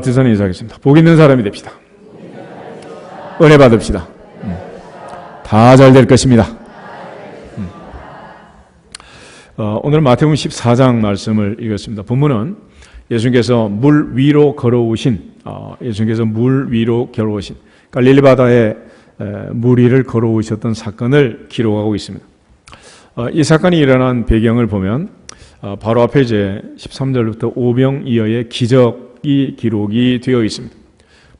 저는 인사하겠습니다. 복 있는 사람이 됩시다. 은혜 받읍시다. 다 잘 될 것입니다. 오늘 마태복음 14장 말씀을 읽었습니다. 본문은 예수님께서 물 위로 걸어오신 갈릴리 바다에 물 위를 걸어오셨던 사건을 기록하고 있습니다. 이 사건이 일어난 배경을 보면 바로 앞에 이제 13절부터 오병이어의 기적이 기록이 되어 있습니다.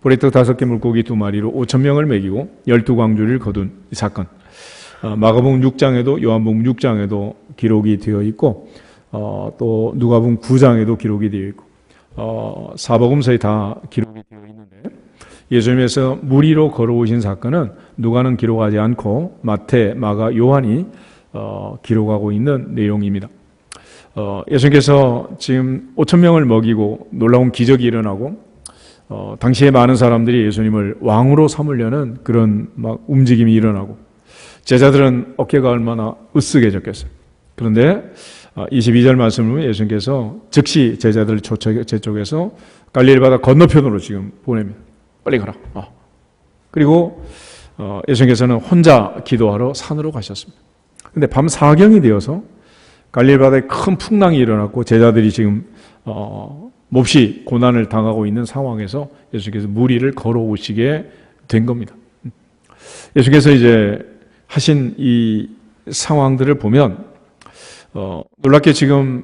보리떡 5개 물고기 2마리로 5,000명을 먹이고 12광주를 거둔 이 사건. 마가복음 6장에도 요한복음 6장에도 기록이 되어 있고 또 누가복음 9장에도 기록이 되어 있고 사복음서에 다 기록이 되어 있는데 예수님께서 물 위로 걸어오신 사건은 누가는 기록하지 않고 마태, 마가, 요한이 기록하고 있는 내용입니다. 예수님께서 지금 5,000명을 먹이고 놀라운 기적이 일어나고 당시에 많은 사람들이 예수님을 왕으로 삼으려는 그런 막 움직임이 일어나고 제자들은 어깨가 얼마나 으쓱해졌겠어요. 그런데 22절 말씀을 보면 예수님께서 즉시 제자들을 제쪽에서 갈릴리 바다 건너편으로 지금 보냅니다. 빨리 가라. 그리고 예수님께서는 혼자 기도하러 산으로 가셨습니다. 그런데 밤 4경이 되어서 갈릴리 바다에 큰 풍랑이 일어났고 제자들이 지금 몹시 고난을 당하고 있는 상황에서 예수께서 물 위를 걸어오시게 된 겁니다. 예수께서 이제 하신 이 상황들을 보면 놀랍게 지금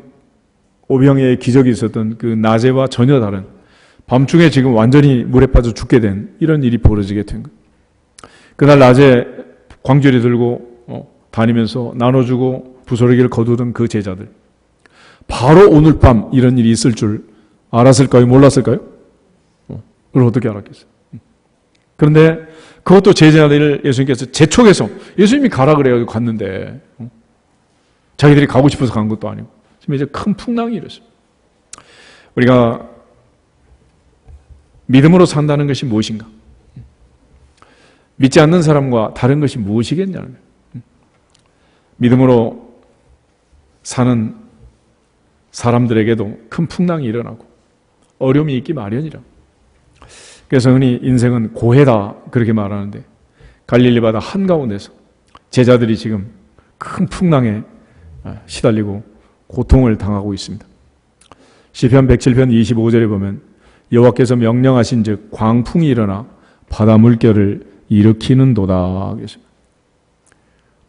오병이어의 기적이 있었던 그 낮에와 전혀 다른 밤중에 지금 완전히 물에 빠져 죽게 된 이런 일이 벌어지게 된 거예요. 그날 낮에 광주리 들고 다니면서 나눠주고 부스러기를 거두던 그 제자들 바로 오늘 밤 이런 일이 있을 줄 알았을까요? 몰랐을까요? 그걸 어떻게 알았겠어요? 그런데 그것도 제자들을 예수님께서 재촉해서 예수님이 가라 그래가지고 갔는데 자기들이 가고 싶어서 간 것도 아니고 지금 이제 큰 풍랑이 일었습니다. 우리가 믿음으로 산다는 것이 무엇인가? 믿지 않는 사람과 다른 것이 무엇이겠냐는 거예요. 믿음으로 사는 사람들에게도 큰 풍랑이 일어나고 어려움이 있기 마련이라. 그래서 흔히 인생은 고해다 그렇게 말하는데 갈릴리 바다 한가운데서 제자들이 지금 큰 풍랑에 시달리고 고통을 당하고 있습니다. 시편 107편 25절에 보면 여호와께서 명령하신 즉 광풍이 일어나 바다 물결을 일으키는도다.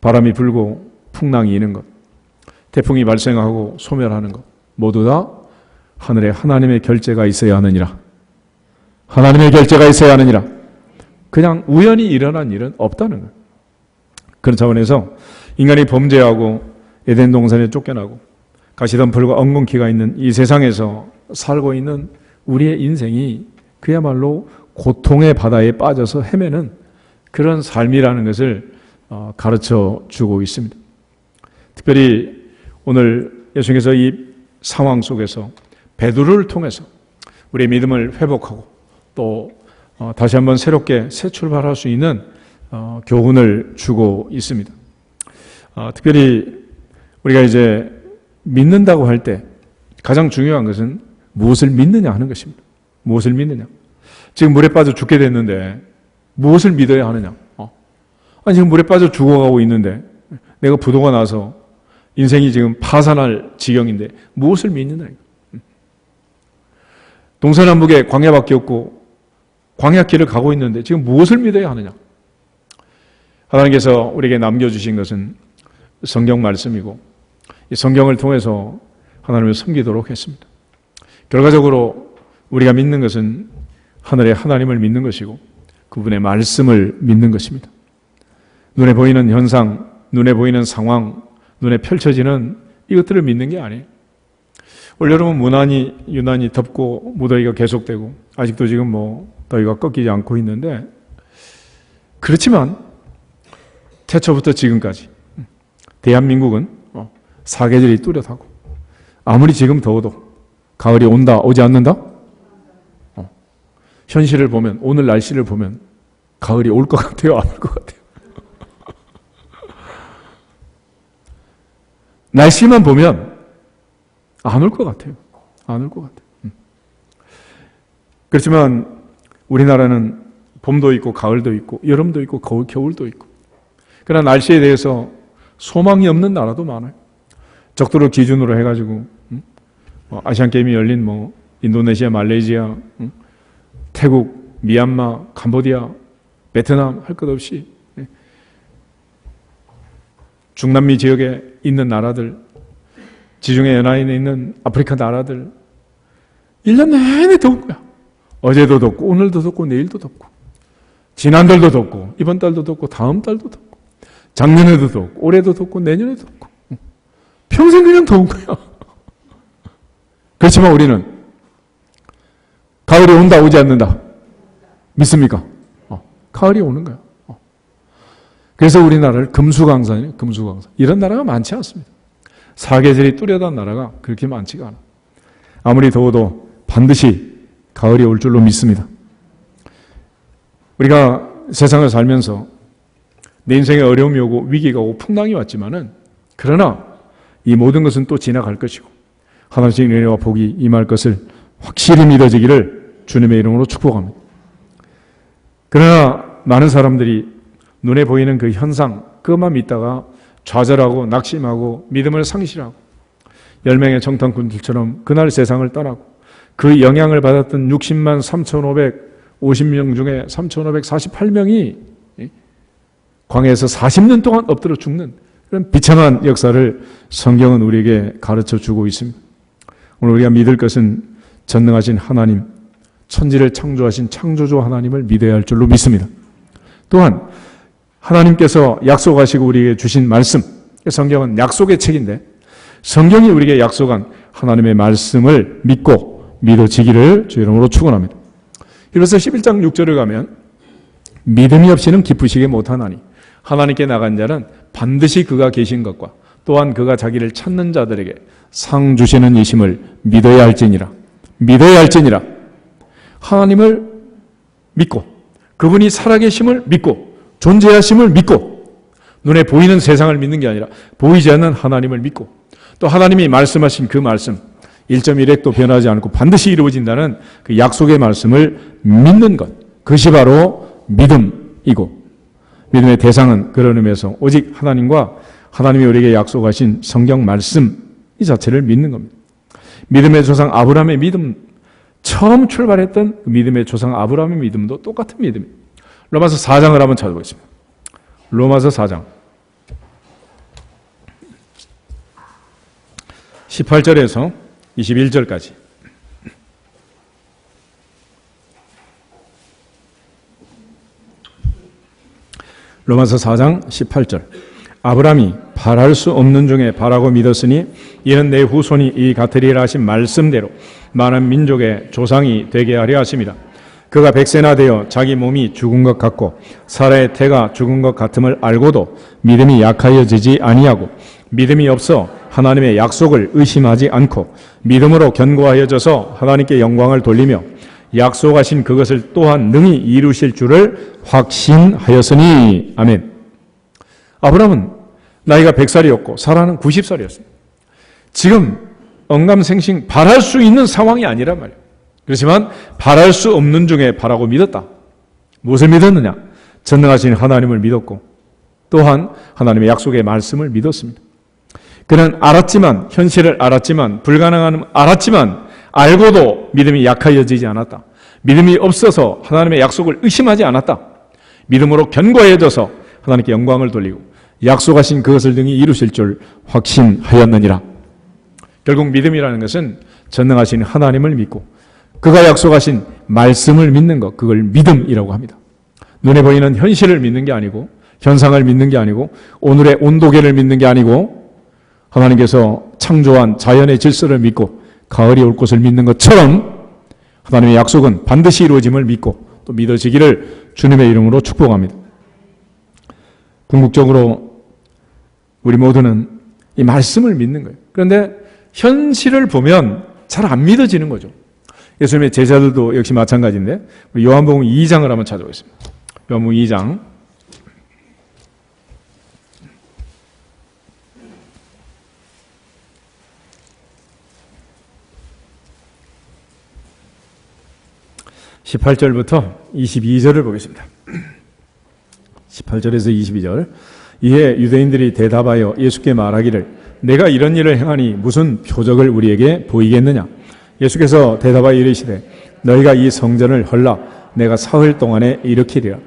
바람이 불고 풍랑이 이는 것, 태풍이 발생하고 소멸하는 것 모두 다 하늘에 하나님의 결재가 있어야 하느니라. 하나님의 결재가 있어야 하느니라. 그냥 우연히 일어난 일은 없다는 거예요. 그런 차원에서 인간이 범죄하고 에덴 동산에 쫓겨나고 가시덤불과 엉겅퀴가 있는 이 세상에서 살고 있는 우리의 인생이 그야말로 고통의 바다에 빠져서 헤매는 그런 삶이라는 것을 가르쳐 주고 있습니다. 특별히 오늘 예수님께서 이 상황 속에서 베드로를 통해서 우리의 믿음을 회복하고 또 다시 한번 새롭게 새 출발할 수 있는 교훈을 주고 있습니다. 특별히 우리가 이제 믿는다고 할 때 가장 중요한 것은 무엇을 믿느냐 하는 것입니다. 무엇을 믿느냐. 지금 물에 빠져 죽게 됐는데 무엇을 믿어야 하느냐. 아니 지금 물에 빠져 죽어가고 있는데 내가 부도가 나서 인생이 지금 파산할 지경인데 무엇을 믿느냐. 동서남북에 광야밖에 없고 광야길을 가고 있는데 지금 무엇을 믿어야 하느냐. 하나님께서 우리에게 남겨주신 것은 성경 말씀이고 이 성경을 통해서 하나님을 섬기도록 했습니다. 결과적으로 우리가 믿는 것은 하늘의 하나님을 믿는 것이고 그분의 말씀을 믿는 것입니다. 눈에 보이는 현상, 눈에 보이는 상황, 눈에 펼쳐지는 이것들을 믿는 게 아니에요. 올여름은 유난히 덥고 무더위가 계속되고 아직도 지금 더위가 꺾이지 않고 있는데 그렇지만 태초부터 지금까지 대한민국은 사계절이 뚜렷하고 아무리 지금 더워도 가을이 온다 오지 않는다? 현실을 보면 오늘 날씨를 보면 가을이 올 것 같아요? 안 올 것 같아요? 날씨만 보면 안 올 것 같아요. 안 올 것 같아요. 그렇지만 우리나라는 봄도 있고 가을도 있고 여름도 있고 겨울도 있고, 그러나 날씨에 대해서 소망이 없는 나라도 많아요. 적도를 기준으로 해가지고 아시안게임이 열린 인도네시아, 말레이시아, 태국, 미얀마, 캄보디아, 베트남 할 것 없이 중남미 지역에 있는 나라들, 지중해 연안에 있는 아프리카 나라들 1년 내내 더운 거야. 어제도 덥고 오늘도 덥고 내일도 덥고 지난달도 덥고 이번 달도 덥고 다음 달도 덥고 작년에도 덥고 올해도 덥고 내년에도 덥고 평생 그냥 더운 거야. 그렇지만 우리는 가을이 온다 오지 않는다 믿습니까? 가을이 오는 거야. 그래서 우리나라를 금수강산이에요. 금수강산. 이런 나라가 많지 않습니다. 사계절이 뚜렷한 나라가 그렇게 많지가 않아. 아무리 더워도 반드시 가을이 올 줄로 믿습니다. 우리가 세상을 살면서 내 인생에 어려움이 오고 위기가 오고 풍랑이 왔지만은, 그러나 이 모든 것은 또 지나갈 것이고 하나님의 은혜와 복이 임할 것을 확실히 믿어지기를 주님의 이름으로 축복합니다. 그러나 많은 사람들이 눈에 보이는 그 현상, 그것만 믿다가 좌절하고 낙심하고 믿음을 상실하고 10명의 정탐꾼들처럼 그날 세상을 떠나고 그 영향을 받았던 60만 3,550명 중에 3,548명이 광야에서 40년 동안 엎드려 죽는 그런 비참한 역사를 성경은 우리에게 가르쳐 주고 있습니다. 오늘 우리가 믿을 것은 전능하신 하나님, 천지를 창조하신 창조주 하나님을 믿어야 할 줄로 믿습니다. 또한 하나님께서 약속하시고 우리에게 주신 말씀, 성경은 약속의 책인데 성경이 우리에게 약속한 하나님의 말씀을 믿고 믿어지기를 주 이름으로 축원합니다. 그래서 11장 6절을 가면 믿음이 없이는 기쁘시게 못하나니 하나님께 나간 자는 반드시 그가 계신 것과 또한 그가 자기를 찾는 자들에게 상 주시는 이심을 믿어야 할지니라. 믿어야 할지니라. 하나님을 믿고 그분이 살아계심을 믿고 존재하심을 믿고 눈에 보이는 세상을 믿는 게 아니라 보이지 않는 하나님을 믿고 또 하나님이 말씀하신 그 말씀 1.1핵도 변하지 않고 반드시 이루어진다는 그 약속의 말씀을 믿는 것, 그것이 바로 믿음이고, 믿음의 대상은 그런 의미에서 오직 하나님과 하나님이 우리에게 약속하신 성경 말씀 이 자체를 믿는 겁니다. 믿음의 조상 아브라함의 믿음, 처음 출발했던 그 믿음의 조상 아브라함의 믿음도 똑같은 믿음입니다. 로마서 4장을 한번 찾아보겠습니다. 로마서 4장 18절에서 21절까지. 로마서 4장 18절. 아브라함이 바랄 수 없는 중에 바라고 믿었으니 이는 내 후손이 이 같으리라 하신 말씀대로 많은 민족의 조상이 되게 하려 하심이라. 그가 백세나 되어 자기 몸이 죽은 것 같고 사라의 태가 죽은 것 같음을 알고도 믿음이 약하여지지 아니하고 믿음이 없어 하나님의 약속을 의심하지 않고 믿음으로 견고하여져서 하나님께 영광을 돌리며 약속하신 그것을 또한 능히 이루실 줄을 확신하였으니. 아멘. 아브라함은 나이가 100살이었고 사라는 90살이었습니다. 지금 언감생심 바랄 수 있는 상황이 아니란 말이에요. 그렇지만 바랄 수 없는 중에 바라고 믿었다. 무엇을 믿었느냐? 전능하신 하나님을 믿었고 또한 하나님의 약속의 말씀을 믿었습니다. 그는 알았지만, 현실을 알았지만, 불가능함을 알았지만 알고도 믿음이 약하여지지 않았다. 믿음이 없어서 하나님의 약속을 의심하지 않았다. 믿음으로 견고해져서 하나님께 영광을 돌리고 약속하신 그것을 능히 이루실 줄 확신하였느니라. 결국 믿음이라는 것은 전능하신 하나님을 믿고 그가 약속하신 말씀을 믿는 것, 그걸 믿음이라고 합니다. 눈에 보이는 현실을 믿는 게 아니고 현상을 믿는 게 아니고 오늘의 온도계를 믿는 게 아니고 하나님께서 창조한 자연의 질서를 믿고 가을이 올 것을 믿는 것처럼 하나님의 약속은 반드시 이루어짐을 믿고 또 믿어지기를 주님의 이름으로 축복합니다. 궁극적으로 우리 모두는 이 말씀을 믿는 거예요. 그런데 현실을 보면 잘 안 믿어지는 거죠. 예수님의 제자들도 역시 마찬가지인데 우리 요한복음 2장을 한번 찾아보겠습니다. 요한복음 2장 18절부터 22절을 보겠습니다. 18절에서 22절. 이에 유대인들이 대답하여 예수께 말하기를 내가 이런 일을 행하니 무슨 표적을 우리에게 보이겠느냐. 예수께서 대답하여 이르시되 너희가 이 성전을 헐라 내가 사흘 동안에 일으키리라.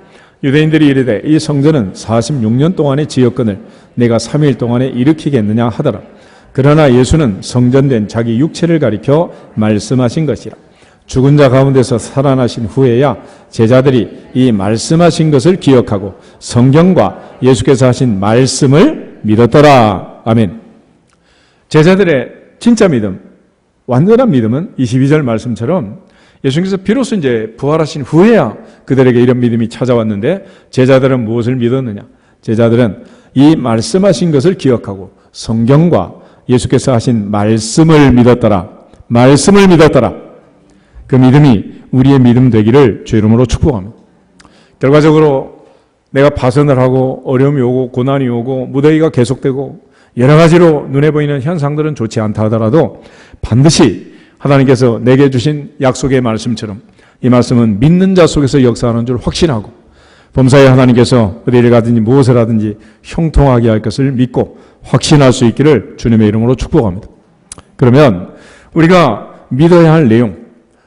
유대인들이 이르되 이 성전은 46년 동안에 지었거늘 내가 3일 동안에 일으키겠느냐 하더라. 그러나 예수는 성전된 자기 육체를 가리켜 말씀하신 것이라. 죽은 자 가운데서 살아나신 후에야 제자들이 이 말씀하신 것을 기억하고 성경과 예수께서 하신 말씀을 믿었더라. 아멘. 제자들의 진짜 믿음, 완전한 믿음은 22절 말씀처럼 예수님께서 비로소 이제 부활하신 후에야 그들에게 이런 믿음이 찾아왔는데 제자들은 무엇을 믿었느냐? 제자들은 이 말씀하신 것을 기억하고 성경과 예수께서 하신 말씀을 믿었더라. 말씀을 믿었더라. 그 믿음이 우리의 믿음 되기를 주 이름으로 축복합니다. 결과적으로 내가 파선을 하고 어려움이 오고 고난이 오고 무더위가 계속되고 여러 가지로 눈에 보이는 현상들은 좋지 않다 하더라도 반드시 하나님께서 내게 주신 약속의 말씀처럼 이 말씀은 믿는 자 속에서 역사하는 줄 확신하고 범사에 하나님께서 어디를 가든지 무엇을 하든지 형통하게 할 것을 믿고 확신할 수 있기를 주님의 이름으로 축복합니다. 그러면 우리가 믿어야 할 내용,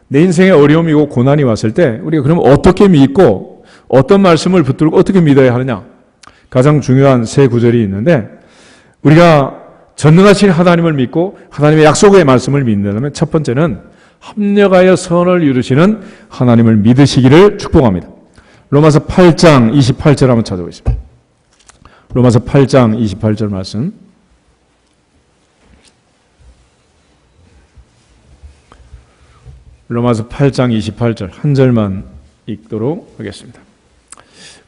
내 인생에 어려움이고 고난이 왔을 때 우리가 그러면 어떻게 믿고 어떤 말씀을 붙들고 어떻게 믿어야 하느냐. 가장 중요한 세 구절이 있는데 우리가 전능하신 하나님을 믿고 하나님의 약속의 말씀을 믿는다면 첫 번째는 합력하여 선을 이루시는 하나님을 믿으시기를 축복합니다. 로마서 8장 28절 한번 찾아보겠습니다. 로마서 8장 28절 말씀. 로마서 8장 28절 한 절만 읽도록 하겠습니다.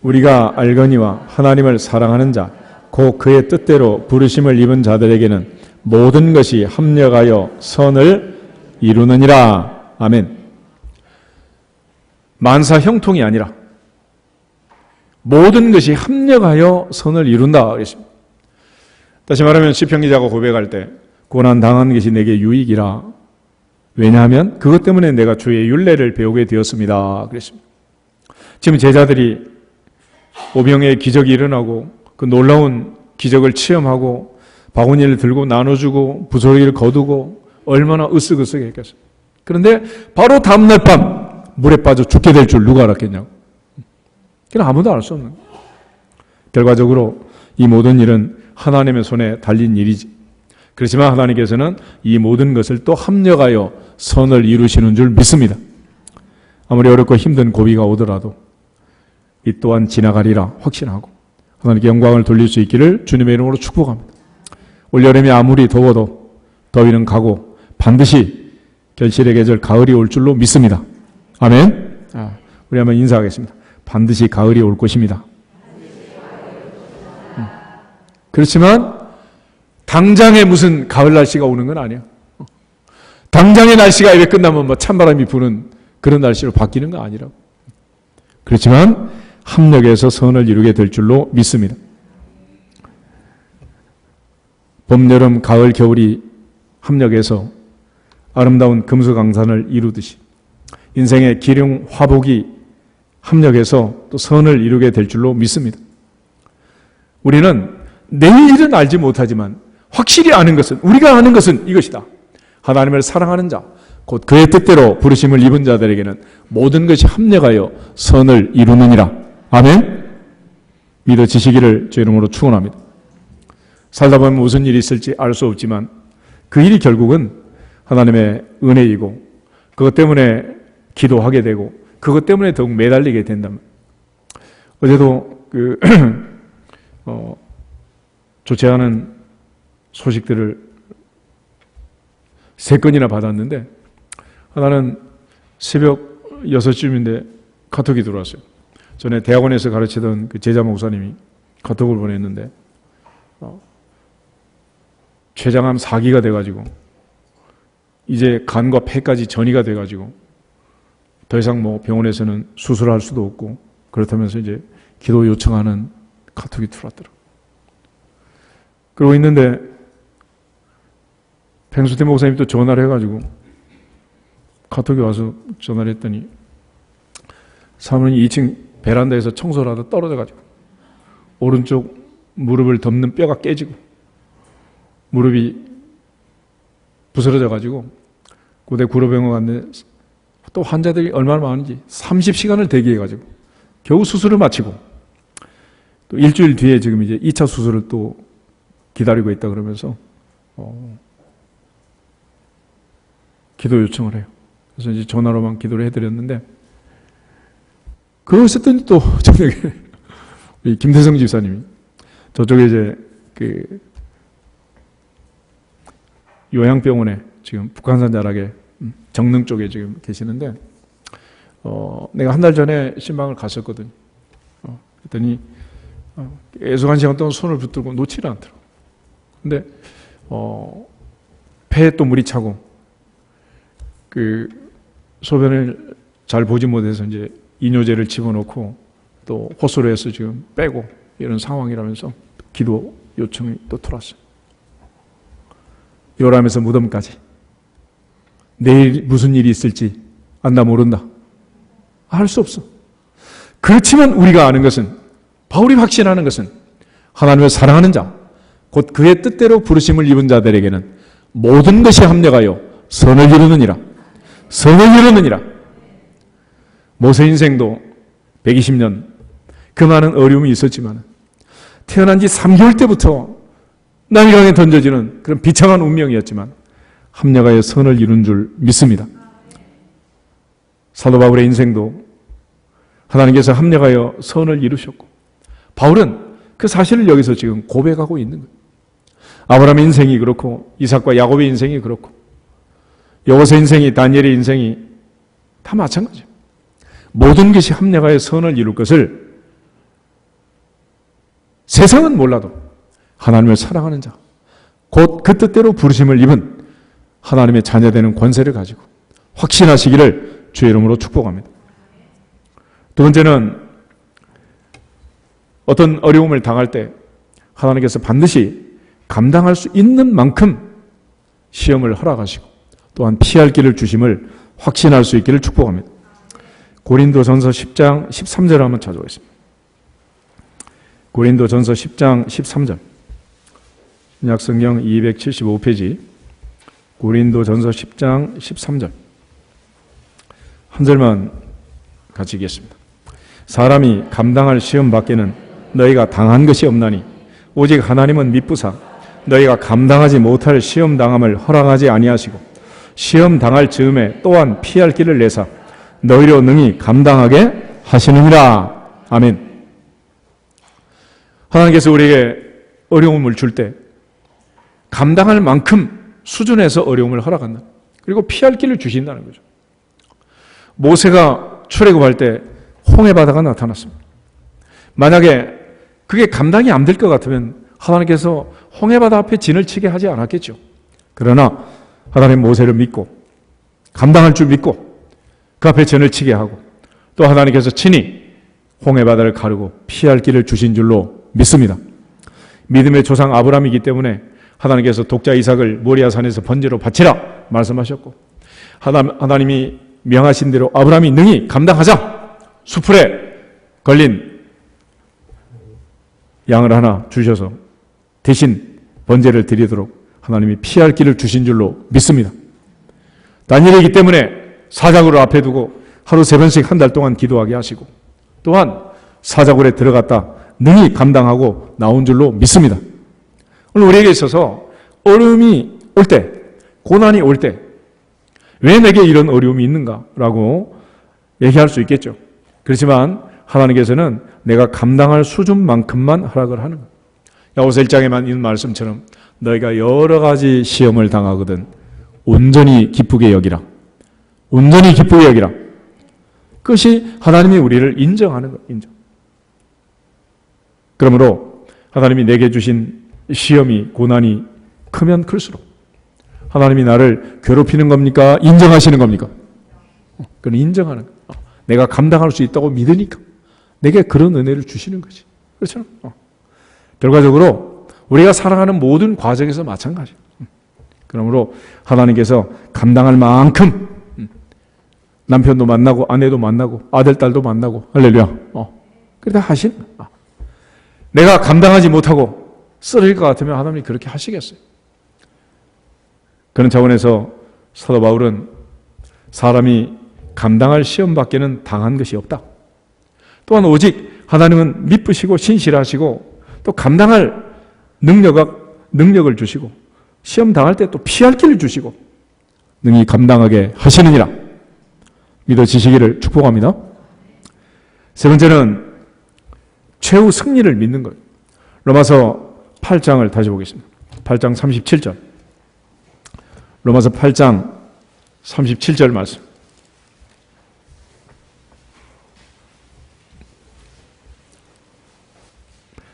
우리가 알거니와 하나님을 사랑하는 자 곧 그의 뜻대로 부르심을 입은 자들에게는 모든 것이 합력하여 선을 이루느니라. 아멘. 만사 형통이 아니라 모든 것이 합력하여 선을 이룬다 그랬습니다. 다시 말하면 시편 기자가 고백할 때 고난 당한 것이 내게 유익이라. 왜냐하면 그것 때문에 내가 주의 율례를 배우게 되었습니다. 그랬습니다. 지금 제자들이 오병의 기적이 일어나고 그 놀라운 기적을 체험하고 바구니를 들고 나눠주고 부스러기를 거두고 얼마나 으쓱으쓱했겠어요. 그런데 바로 다음날 밤 물에 빠져 죽게 될 줄 누가 알았겠냐고. 그냥 아무도 알 수 없는 거예요. 결과적으로 이 모든 일은 하나님의 손에 달린 일이지. 그렇지만 하나님께서는 이 모든 것을 또 합력하여 선을 이루시는 줄 믿습니다. 아무리 어렵고 힘든 고비가 오더라도 이 또한 지나가리라 확신하고 하나님께 영광을 돌릴 수 있기를 주님의 이름으로 축복합니다. 올여름이 아무리 더워도 더위는 가고 반드시 결실의 계절 가을이 올 줄로 믿습니다. 아멘. 우리 한번 인사하겠습니다. 반드시 가을이 올 것입니다. 그렇지만 당장에 무슨 가을 날씨가 오는 건 아니야. 당장의 날씨가 이렇게 끝나면 뭐 찬바람이 부는 그런 날씨로 바뀌는 건 아니라고. 그렇지만 합력해서 선을 이루게 될 줄로 믿습니다. 봄, 여름, 가을, 겨울이 합력해서 아름다운 금수강산을 이루듯이 인생의 기륭, 화복이 합력해서 또 선을 이루게 될 줄로 믿습니다. 우리는 내일은 알지 못하지만 확실히 아는 것은, 우리가 아는 것은 이것이다. 하나님을 사랑하는 자, 곧 그의 뜻대로 부르심을 입은 자들에게는 모든 것이 합력하여 선을 이루느니라. 아멘. 믿어지시기를 주 이름으로 축원합니다. 살다 보면 무슨 일이 있을지 알 수 없지만 그 일이 결국은 하나님의 은혜이고 그것 때문에 기도하게 되고 그것 때문에 더욱 매달리게 된다면 어제도 좋지 않은 소식들을 3건이나 받았는데 하나는 새벽 6시쯤인데 카톡이 들어왔어요. 전에 대학원에서 가르치던 그 제자 목사님이 카톡을 보냈는데 췌장암 4기가 돼가지고 이제 간과 폐까지 전이가 돼가지고 더 이상 뭐 병원에서는 수술할 수도 없고 그렇다면서 이제 기도 요청하는 카톡이 들어왔더라고요. 그러고 있는데 팽수태 목사님이 또 전화를 해가지고 카톡이 와서 전화를 했더니 사모님이 2층 베란다에서 청소를 하다 떨어져가지고 오른쪽 무릎을 덮는 뼈가 깨지고 무릎이 부스러져가지고 고대 구로병원 갔는데 또 환자들이 얼마나 많은지 30시간을 대기해가지고 겨우 수술을 마치고 또 일주일 뒤에 지금 이제 2차 수술을 또 기다리고 있다 그러면서 기도 요청을 해요. 그래서 이제 전화로만 기도를 해드렸는데 그러셨더니 또 저녁에 우리 김대성 집사님이 저쪽에 이제 그 요양병원에 지금 북한산 자락에 정릉 쪽에 지금 계시는데 내가 한 달 전에 신방을 갔었거든요. 그랬더니 계속 한 시간 동안 손을 붙들고 놓지를 않더라고요. 근데 폐에 또 물이 차고 그 소변을 잘 보지 못해서 이제 이뇨제를 집어넣고 또 호소를 해서 지금 빼고 이런 상황이라면서 기도 요청이 또 들어왔어요. 요람에서 무덤까지 내일 무슨 일이 있을지 안다 모른다. 알 수 없어. 그렇지만 우리가 아는 것은 바울이 확신하는 것은 하나님을 사랑하는 자 곧 그의 뜻대로 부르심을 입은 자들에게는 모든 것이 합력하여 선을 이루느니라. 선을 이루느니라. 모세 인생도 120년 그 많은 어려움이 있었지만 태어난 지 3개월 때부터 남이강에 던져지는 그런 비참한 운명이었지만 합력하여 선을 이룬 줄 믿습니다. 사도 바울의 인생도 하나님께서 합력하여 선을 이루셨고 바울은 그 사실을 여기서 지금 고백하고 있는 거예요. 아브라함의 인생이 그렇고 이삭과 야곱의 인생이 그렇고 여호세 인생이 다니엘의 인생이 다 마찬가지예요. 모든 것이 합력하여 선을 이룰 것을 세상은 몰라도 하나님을 사랑하는 자, 곧 그 뜻대로 부르심을 입은 하나님의 자녀되는 권세를 가지고 확신하시기를 주의 이름으로 축복합니다. 두 번째는 어떤 어려움을 당할 때 하나님께서 반드시 감당할 수 있는 만큼 시험을 허락하시고 또한 피할 길을 주심을 확신할 수 있기를 축복합니다. 고린도전서 10장 13절 한번 찾아보겠습니다. 고린도전서 10장 13절 신약성경 275페이지 고린도전서 10장 13절 한 절만 같이 읽겠습니다. 사람이 감당할 시험 밖에는 너희가 당한 것이 없나니 오직 하나님은 미쁘사 너희가 감당하지 못할 시험 당함을 허락하지 아니하시고 시험 당할 즈음에 또한 피할 길을 내사 너희로 능히 감당하게 하시느니라. 아멘. 하나님께서 우리에게 어려움을 줄 때 감당할 만큼 수준에서 어려움을 허락한다. 그리고 피할 길을 주신다는 거죠. 모세가 출애굽할 때 홍해 바다가 나타났습니다. 만약에 그게 감당이 안 될 것 같으면 하나님께서 홍해 바다 앞에 진을 치게 하지 않았겠죠. 그러나 하나님 모세를 믿고 감당할 줄 믿고 그 앞에 진을 치게 하고 또 하나님께서 친히 홍해 바다를 가르고 피할 길을 주신 줄로 믿습니다. 믿음의 조상 아브라함이기 때문에 하나님께서 독자 이삭을 모리아 산에서 번제로 바치라 말씀하셨고 하나님이 명하신 대로 아브라함이 능히 감당하자 수풀에 걸린 양을 하나 주셔서 대신 번제를 드리도록 하나님이 피할 길을 주신 줄로 믿습니다. 다니엘이기 때문에 사자굴을 앞에 두고 하루 3번씩 한 달 동안 기도하게 하시고 또한 사자굴에 들어갔다 능히 감당하고 나온 줄로 믿습니다. 오늘 우리에게 있어서 어려움이 올 때, 고난이 올 때 왜 내게 이런 어려움이 있는가라고 얘기할 수 있겠죠. 그렇지만 하나님께서는 내가 감당할 수준만큼만 허락을 하는 거예요. 야고보서 1장에만 있는 말씀처럼 너희가 여러 가지 시험을 당하거든 온전히 기쁘게 여기라. 온전히 기쁘게 여기라. 그것이 하나님이 우리를 인정하는 거예요. 인정. 그러므로 하나님이 내게 주신 시험이 고난이 크면 클수록 하나님이 나를 괴롭히는 겁니까? 인정하시는 겁니까? 그건 인정하는 거예요. 내가 감당할 수 있다고 믿으니까 내게 그런 은혜를 주시는 거지. 그렇죠? 결과적으로 우리가 살아가는 모든 과정에서 마찬가지예요. 그러므로 하나님께서 감당할 만큼 남편도 만나고 아내도 만나고 아들, 딸도 만나고 할렐루야. 그러다 하신 내가 감당하지 못하고 쓰러질 것 같으면 하나님이 그렇게 하시겠어요? 그런 차원에서 사도 바울은 사람이 감당할 시험밖에는 당한 것이 없다. 또한 오직 하나님은 미쁘시고 신실하시고 또 감당할 능력을 주시고 시험 당할 때 또 피할 길을 주시고 능히 감당하게 하시느니라 믿어지시기를 축복합니다. 세 번째는 최후 승리를 믿는 것. 로마서 8장을 다시 보겠습니다. 8장 37절. 로마서 8장 37절 말씀.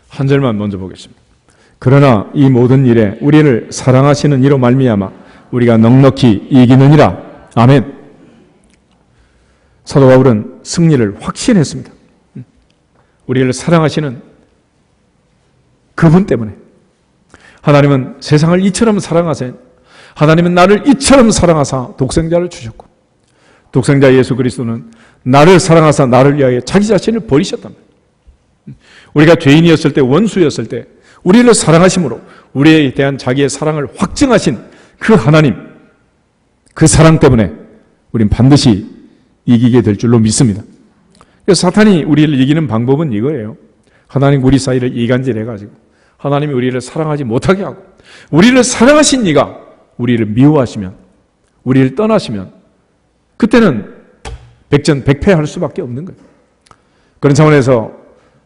한 절만 먼저 보겠습니다. 그러나 이 모든 일에 우리를 사랑하시는 이로 말미암아 우리가 넉넉히 이기느니라. 아멘. 사도 바울은 승리를 확신했습니다. 우리를 사랑하시는 그분 때문에. 하나님은 세상을 이처럼 사랑하세요. 하나님은 나를 이처럼 사랑하사 독생자를 주셨고 독생자 예수 그리스도는 나를 사랑하사 나를 위하여 자기 자신을 버리셨답니다. 우리가 죄인이었을 때 원수였을 때 우리를 사랑하심으로 우리에 대한 자기의 사랑을 확증하신 그 하나님 그 사랑 때문에 우린 반드시 이기게 될 줄로 믿습니다. 그래서 사탄이 우리를 이기는 방법은 이거예요. 하나님 우리 사이를 이간질해가지고 하나님이 우리를 사랑하지 못하게 하고 우리를 사랑하신 이가 우리를 미워하시면 우리를 떠나시면 그때는 백전백패할 수밖에 없는 거예요. 그런 차원에서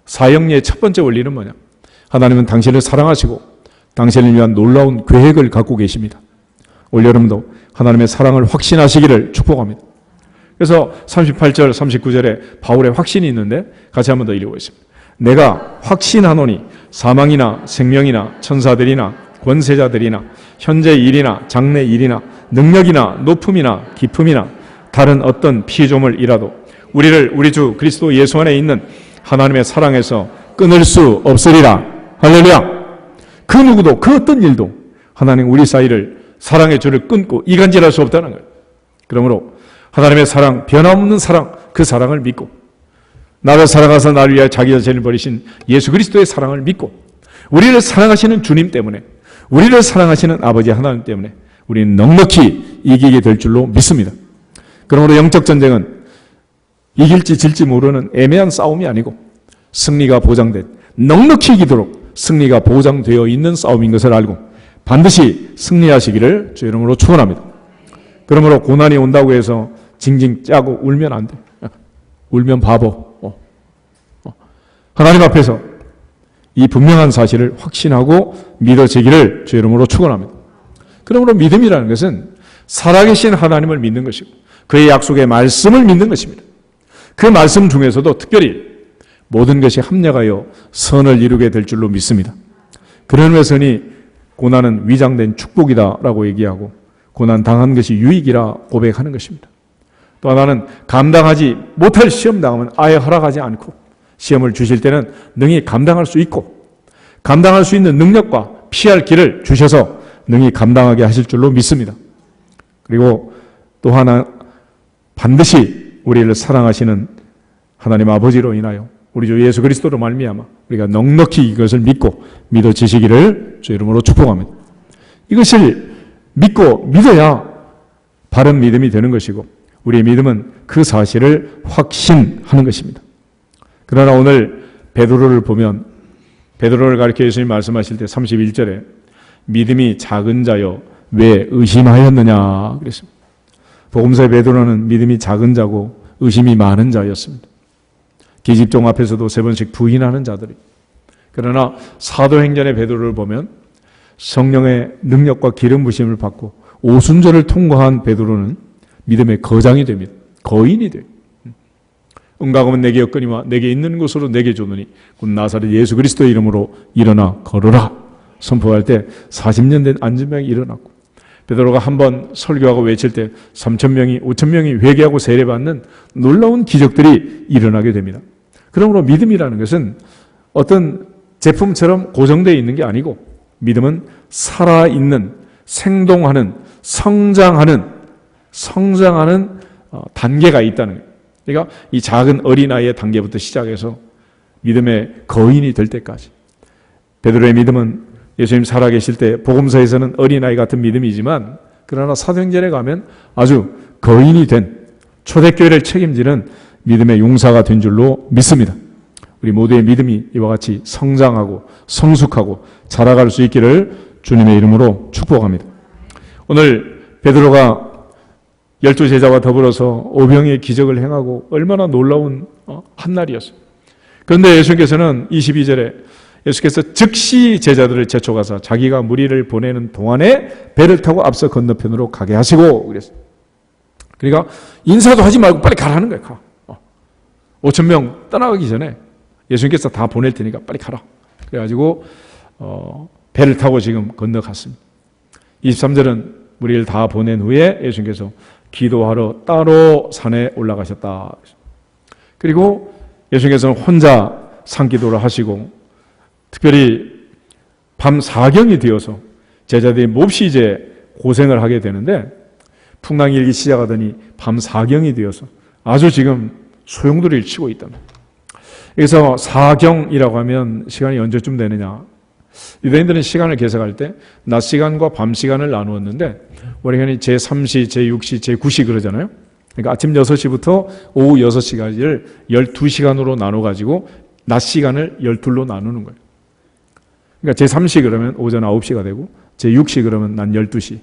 사형리의 첫 번째 원리는 뭐냐? 하나님은 당신을 사랑하시고 당신을 위한 놀라운 계획을 갖고 계십니다. 올여름도 하나님의 사랑을 확신하시기를 축복합니다. 그래서 38절, 39절에 바울의 확신이 있는데 같이 한번 더 읽어보겠습니다. 내가 확신하노니 사망이나 생명이나 천사들이나 권세자들이나 현재 일이나 장래 일이나 능력이나 높음이나 깊음이나 다른 어떤 피조물이라도 우리를 우리 주 그리스도 예수 안에 있는 하나님의 사랑에서 끊을 수 없으리라. 할렐루야. 그 누구도 그 어떤 일도 하나님 우리 사이를 사랑의 줄을 끊고 이간질할 수 없다는 거예요. 그러므로 하나님의 사랑, 변함없는 사랑, 그 사랑을 믿고 나를 사랑하사 나를 위하여 자기 자신을 버리신 예수 그리스도의 사랑을 믿고 우리를 사랑하시는 주님 때문에 우리를 사랑하시는 아버지 하나님 때문에 우리는 넉넉히 이기게 될 줄로 믿습니다. 그러므로 영적 전쟁은 이길지 질지 모르는 애매한 싸움이 아니고 승리가 보장된 넉넉히 이기도록 승리가 보장되어 있는 싸움인 것을 알고 반드시 승리하시기를 주 이름으로 축원합니다. 그러므로 고난이 온다고 해서 징징 짜고 울면 안 돼. 울면 바보. 하나님 앞에서 이 분명한 사실을 확신하고 믿어지기를 주 이름으로 축원합니다. 그러므로 믿음이라는 것은 살아계신 하나님을 믿는 것이고 그의 약속의 말씀을 믿는 것입니다. 그 말씀 중에서도 특별히 모든 것이 합력하여 선을 이루게 될 줄로 믿습니다. 그런 의미에서니 고난은 위장된 축복이다라고 얘기하고 고난 당한 것이 유익이라 고백하는 것입니다. 또 하나는 감당하지 못할 시험 당하면 아예 허락하지 않고 시험을 주실 때는 능히 감당할 수 있고 감당할 수 있는 능력과 피할 길을 주셔서 능히 감당하게 하실 줄로 믿습니다. 그리고 또 하나 반드시 우리를 사랑하시는 하나님 아버지로 인하여 우리 주 예수 그리스도로 말미암아 우리가 넉넉히 이것을 믿고 믿어지시기를 주 이름으로 축복합니다. 이것을 믿고 믿어야 바른 믿음이 되는 것이고 우리의 믿음은 그 사실을 확신하는 것입니다. 그러나 오늘 베드로를 보면 베드로를 가리켜 예수님이 말씀하실 때 31절에 믿음이 작은 자여 왜 의심하였느냐 그랬습니다. 복음서의 베드로는 믿음이 작은 자고 의심이 많은 자였습니다. 기집종 앞에서도 3번씩 부인하는 자들이. 그러나 사도행전의 베드로를 보면 성령의 능력과 기름 부심을 받고 오순절을 통과한 베드로는 믿음의 거장이 됩니다. 거인이 돼요. 응가금은 내게 없거니와 내게 있는 것으로 내게 주노니 곧 나사렛 예수 그리스도의 이름으로 일어나 걸어라 선포할 때 40년 된 안진병이 일어났고 베드로가 한번 설교하고 외칠 때 3,000명이 5,000명이 회개하고 세례받는 놀라운 기적들이 일어나게 됩니다. 그러므로 믿음이라는 것은 어떤 제품처럼 고정되어 있는 게 아니고 믿음은 살아있는 생동하는 성장하는 단계가 있다는 거예요. 그러니까 이 작은 어린아이의 단계부터 시작해서 믿음의 거인이 될 때까지. 베드로의 믿음은 예수님 살아계실 때 복음서에서는 어린아이 같은 믿음이지만 그러나 사도행전에 가면 아주 거인이 된 초대교회를 책임지는 믿음의 용사가 된 줄로 믿습니다. 우리 모두의 믿음이 이와 같이 성장하고 성숙하고 자라갈 수 있기를 주님의 이름으로 축복합니다. 오늘 베드로가 12제자와 더불어서 오병이의 기적을 행하고 얼마나 놀라운 한날이었어요. 그런데 예수님께서는 22절에 예수께서 즉시 제자들을 제쳐가서 자기가 무리를 보내는 동안에 배를 타고 앞서 건너편으로 가게 하시고 그랬어요. 그러니까 인사도 하지 말고 빨리 가라는 거예요. 가. 5,000명 떠나가기 전에 예수님께서 다 보낼 테니까 빨리 가라. 그래가지고 배를 타고 지금 건너갔습니다. 23절은 무리를 다 보낸 후에 예수님께서 기도하러 따로 산에 올라가셨다. 그리고 예수님께서는 혼자 산기도를 하시고 특별히 밤 4경이 되어서 제자들이 몹시 이제 고생을 하게 되는데 풍랑이 일기 시작하더니 밤 4경이 되어서 아주 지금 소용돌이를 치고 있다. 그래서 4경이라고 하면 시간이 언제쯤 되느냐. 유대인들은 시간을 계산할 때 낮 시간과 밤 시간을 나누었는데 우리가 제3시, 제6시, 제9시 그러잖아요. 그러니까 아침 6시부터 오후 6시까지를 12시간으로 나눠가지고 낮 시간을 12로 나누는 거예요. 그러니까 제3시 그러면 오전 9시가 되고 제6시 그러면 낮 12시,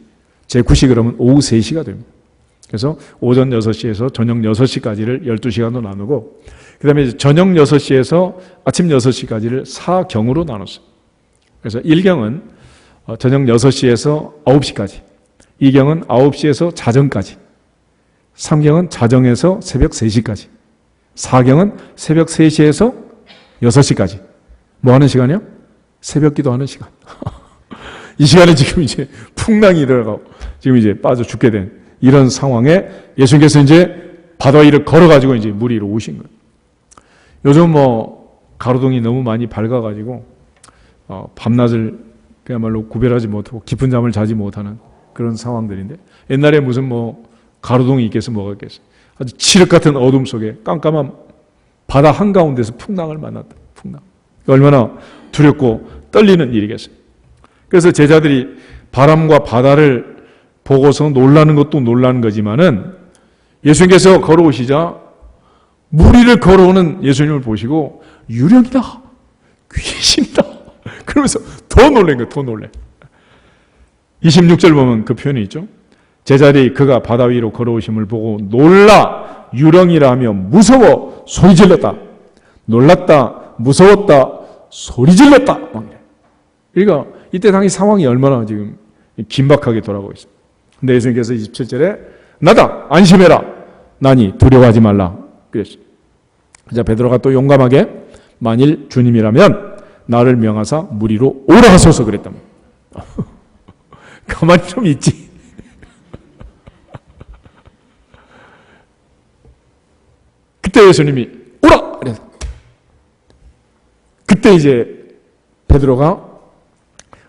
제9시 그러면 오후 3시가 됩니다. 그래서 오전 6시에서 저녁 6시까지를 12시간으로 나누고 그 다음에 저녁 6시에서 아침 6시까지를 4경으로 나눴어요. 그래서 1경은 저녁 6시에서 9시까지, 2경은 9시에서 자정까지, 3경은 자정에서 새벽 3시까지, 4경은 새벽 3시에서 6시까지. 뭐 하는 시간이요? 새벽 기도하는 시간. 이 시간에 지금 이제 풍랑이 일어나고 지금 이제 빠져 죽게 된 이런 상황에 예수님께서 이제 바다 위를 걸어가지고 이제 물 위로 오신 거예요. 요즘 뭐 가로등이 너무 많이 밝아가지고 밤낮을 그야말로 구별하지 못하고 깊은 잠을 자지 못하는 그런 상황들인데 옛날에 무슨 뭐 가로등이 있겠어 뭐가 있겠어. 아주 칠흑 같은 어둠 속에 깜깜한 바다 한가운데서 풍랑을 만났다. 풍랑. 얼마나 두렵고 떨리는 일이겠어요. 그래서 제자들이 바람과 바다를 보고서 놀라는 것도 놀라는 거지만은 예수님께서 걸어오시자 물 위를 걸어오는 예수님을 보시고 유령이다, 귀신이다 그러면서 더 놀란 거예요. 더 놀래. 26절 보면 그 표현이 있죠. 제자들이 그가 바다 위로 걸어오심을 보고 놀라 유령이라 하며 무서워 소리질렀다. 놀랐다, 무서웠다, 소리질렀다. 그러니까 이때 당시 상황이 얼마나 지금 긴박하게 돌아가고 있어요. 근데 예수님께서 27절에 나다 안심해라 나니 두려워하지 말라 그랬어요. 자, 베드로가 또 용감하게 만일 주님이라면 나를 명하사 물 위로 오라 하소서 그랬단 말이에요. 가만히 좀 있지. 그때 예수님이 오라 그래서 그때 이제 베드로가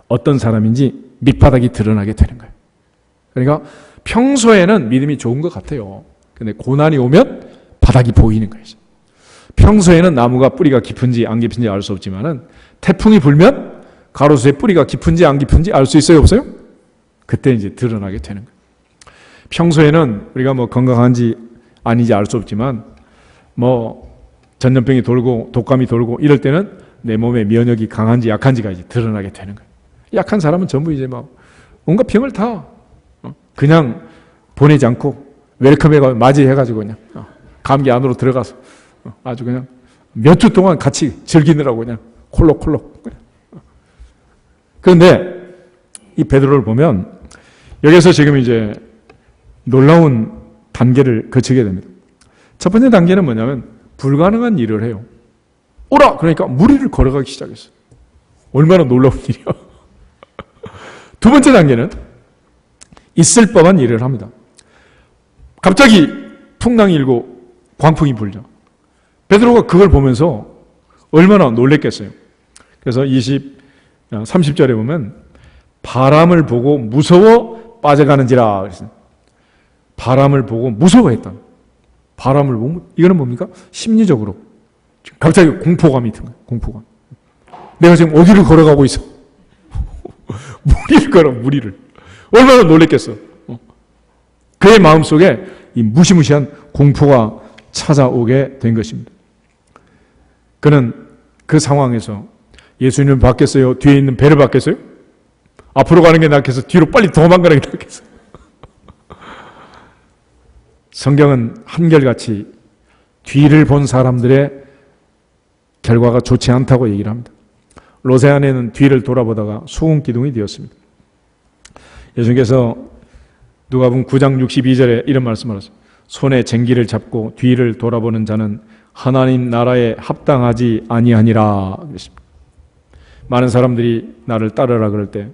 어떤 사람인지 밑바닥이 드러나게 되는 거예요. 그러니까 평소에는 믿음이 좋은 것 같아요. 근데 고난이 오면 바닥이 보이는 거예요. 평소에는 나무가 뿌리가 깊은지 안 깊은지 알 수 없지만은 태풍이 불면 가로수의 뿌리가 깊은지 안 깊은지 알 수 있어요, 없어요? 그때 이제 드러나게 되는 거예요. 평소에는 우리가 뭐 건강한지 아닌지 알 수 없지만 뭐 전염병이 돌고 독감이 돌고 이럴 때는 내 몸의 면역이 강한지 약한지가 이제 드러나게 되는 거예요. 약한 사람은 전부 이제 막 온갖 병을 다 그냥 보내지 않고 웰컴에 맞이해가지고 그냥 감기 안으로 들어가서 아주 그냥 몇 주 동안 같이 즐기느라고 그냥 콜록콜록. 그런데 이 베드로를 보면 여기서 지금 이제 놀라운 단계를 거치게 됩니다. 첫 번째 단계는 뭐냐면 불가능한 일을 해요. 오라! 그러니까 물 위를 걸어가기 시작했어요. 얼마나 놀라운 일이야. 두 번째 단계는 있을 법한 일을 합니다. 갑자기 풍랑이 일고 광풍이 불죠. 베드로가 그걸 보면서 얼마나 놀랬겠어요. 그래서 30절에 보면 바람을 보고 무서워 빠져가는지라 그랬어요. 바람을 보고 무서워했다. 바람을 보면 이거는 뭡니까? 심리적으로 갑자기 공포감이 든 거예요. 공포감. 내가 지금 어디를 걸어가고 있어? 무리를. 얼마나 놀랬겠어. 그의 마음속에 이 무시무시한 공포가 찾아오게 된 것입니다. 그는 그 상황에서 예수님을 받겠어요? 뒤에 있는 배를 받겠어요? 앞으로 가는 게 낫겠어? 뒤로 빨리 도망가는 게 낫겠어? 성경은 한결같이 뒤를 본 사람들의 결과가 좋지 않다고 얘기를 합니다. 롯의 아내는 뒤를 돌아보다가 수군기둥이 되었습니다. 예수님께서 누가복음 9장 62절에 이런 말씀을 하셨어요. 손에 쟁기를 잡고 뒤를 돌아보는 자는 하나님 나라에 합당하지 아니하니라. 많은 사람들이 나를 따르라 그럴 때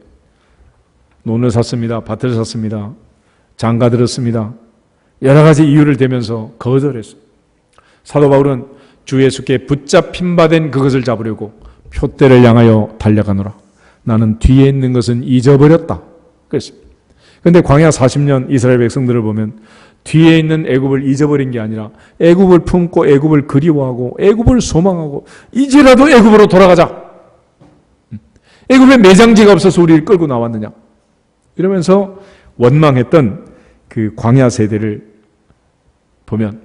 논을 샀습니다. 밭을 샀습니다. 장가 들었습니다. 여러 가지 이유를 대면서 거절했어요. 사도 바울은 주 예수께 붙잡힌 바 된 그것을 잡으려고 표대를 향하여 달려가노라. 나는 뒤에 있는 것은 잊어버렸다. 그랬습니다. 그런데 광야 40년 이스라엘 백성들을 보면 뒤에 있는 애굽을 잊어버린 게 아니라 애굽을 품고 애굽을 그리워하고 애굽을 소망하고 이제라도 애굽으로 돌아가자. 애굽에 매장지가 없어서 우리를 끌고 나왔느냐. 이러면서 원망했던 그 광야 세대를 보면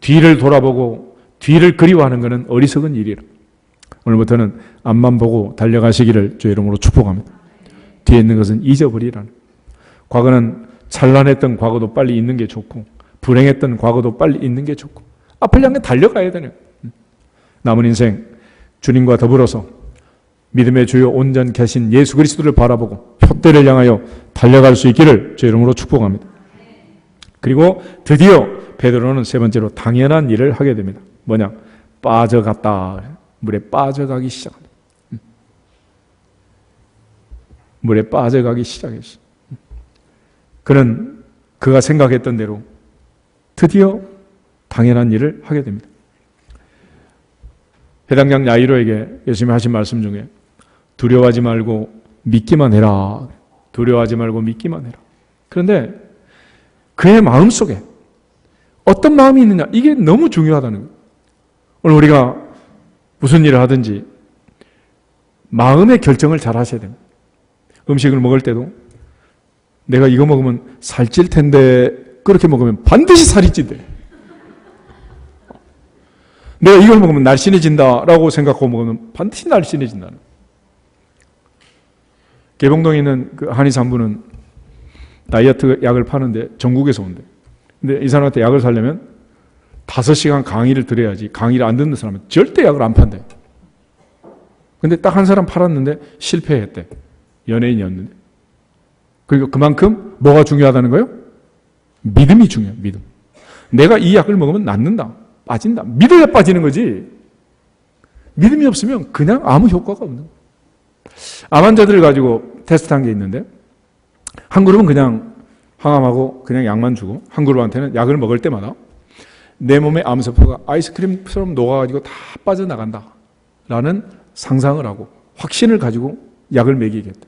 뒤를 돌아보고 뒤를 그리워하는 것은 어리석은 일이라. 오늘부터는 앞만 보고 달려가시기를 주의 이름으로 축복합니다. 뒤에 있는 것은 잊어버리라는. 과거는 찬란했던 과거도 빨리 잊는 게 좋고 불행했던 과거도 빨리 잊는 게 좋고 앞을 향해 달려가야 되네요. 남은 인생 주님과 더불어서 믿음의 주요 온전 계신 예수 그리스도를 바라보고 표대를 향하여 달려갈 수 있기를 주의 이름으로 축복합니다. 그리고 드디어 베드로는 세 번째로 당연한 일을 하게 됩니다. 뭐냐? 빠져갔다. 물에 빠져가기 시작합니다. 물에 빠져가기 시작했어요. 그는 그가 생각했던 대로 드디어 당연한 일을 하게 됩니다. 해당장 야이로에게 예수님이 하신 말씀 중에 두려워하지 말고 믿기만 해라. 두려워하지 말고 믿기만 해라. 그런데 그의 마음속에 어떤 마음이 있느냐, 이게 너무 중요하다는 거예요. 오늘 우리가 무슨 일을 하든지 마음의 결정을 잘 하셔야 됩니다. 음식을 먹을 때도 내가 이거 먹으면 살찔 텐데 그렇게 먹으면 반드시 살이 찐대. 내가 이걸 먹으면 날씬해진다라고 생각하고 먹으면 반드시 날씬해진다는. 개봉동에 있는 그 한의산부는 다이어트 약을 파는데 전국에서 온대. 근데 이 사람한테 약을 사려면 5시간 강의를 들어야지, 강의를 안 듣는 사람은 절대 약을 안 판대. 근데 딱 한 사람 팔았는데 실패했대. 연예인이었는데. 그리고 그만큼 뭐가 중요하다는 거예요? 믿음이 중요해요. 믿음. 내가 이 약을 먹으면 낫는다. 빠진다. 믿어야 빠지는 거지. 믿음이 없으면 그냥 아무 효과가 없는 거예요. 암 환자들을 가지고 테스트한 게 있는데 한 그룹은 그냥 항암하고 그냥 약만 주고 한 그룹한테는 약을 먹을 때마다 내 몸의 암세포가 아이스크림처럼 녹아가지고 다 빠져나간다 라는 상상을 하고 확신을 가지고 약을 먹이겠다.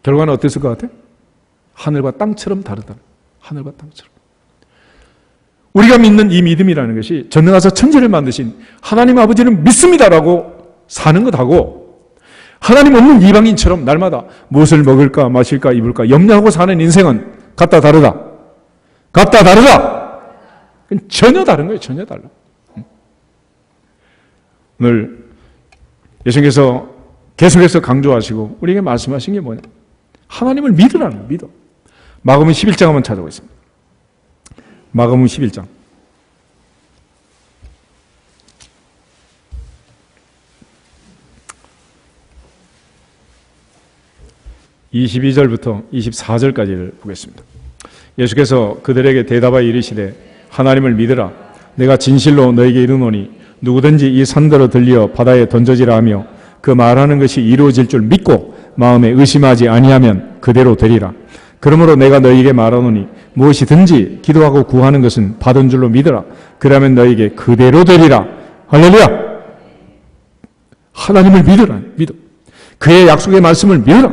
결과는 어땠을 것 같아? 하늘과 땅처럼 다르다. 하늘과 땅처럼. 우리가 믿는 이 믿음이라는 것이 전능하사 천지를 만드신 하나님 아버지를 믿습니다라고 사는 것하고 하나님 없는 이방인처럼 날마다 무엇을 먹을까 마실까 입을까 염려하고 사는 인생은 같다 다르다. 같다 다르다. 전혀 다른 거예요. 전혀 달라. 오늘 예수님께서 계속해서 강조하시고 우리에게 말씀하신 게 뭐냐? 하나님을 믿으라는 거예요. 믿어. 마가복음 11장 한번 찾아보겠습니다. 마가복음 11장. (22절부터) (24절까지를) 보겠습니다. 예수께서 그들에게 대답하여 이르시되 하나님을 믿으라. 내가 진실로 너에게 이르노니 누구든지 이 산더러 들려 바다에 던져지라 하며 그 말하는 것이 이루어질 줄 믿고 마음에 의심하지 아니하면 그대로 되리라. 그러므로 내가 너희에게 말하노니 무엇이든지 기도하고 구하는 것은 받은 줄로 믿으라. 그러면 너희에게 그대로 되리라. 할렐루야. 하나님을 믿으라. 믿어. 그의 약속의 말씀을 믿으라.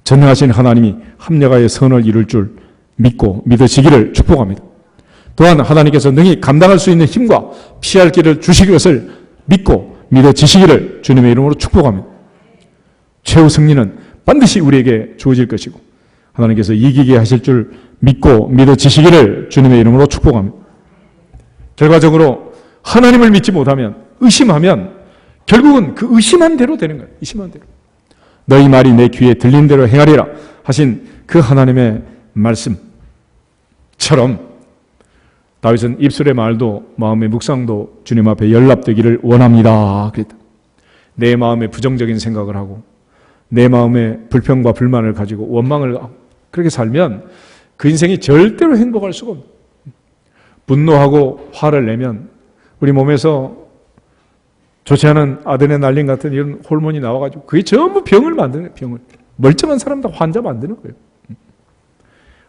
전능하신 하나님이 합력하여 선을 이룰 줄 믿고 믿으시기를 축복합니다. 또한 하나님께서 능히 감당할 수 있는 힘과 피할 길을 주실 것을 믿고 믿어지시기를 주님의 이름으로 축복합니다. 최후 승리는 반드시 우리에게 주어질 것이고 하나님께서 이기게 하실 줄 믿고 믿어지시기를 주님의 이름으로 축복합니다. 결과적으로 하나님을 믿지 못하면, 의심하면 결국은 그 의심한 대로 되는 거예요. 의심한 대로. 너희 말이 내 귀에 들린 대로 행하리라 하신 그 하나님의 말씀처럼 다윗은 입술의 말도 마음의 묵상도 주님 앞에 연락되기를 원합니다. 그랬다. 내 마음에 부정적인 생각을 하고 내 마음에 불평과 불만을 가지고 원망을 하고 그렇게 살면 그 인생이 절대로 행복할 수가 없다. 분노하고 화를 내면 우리 몸에서 좋지 않은 아드레날린 같은 이런 호르몬이 나와가지고 그게 전부 병을 만드는 거예요. 병을. 멀쩡한 사람 다 환자 만드는 거예요.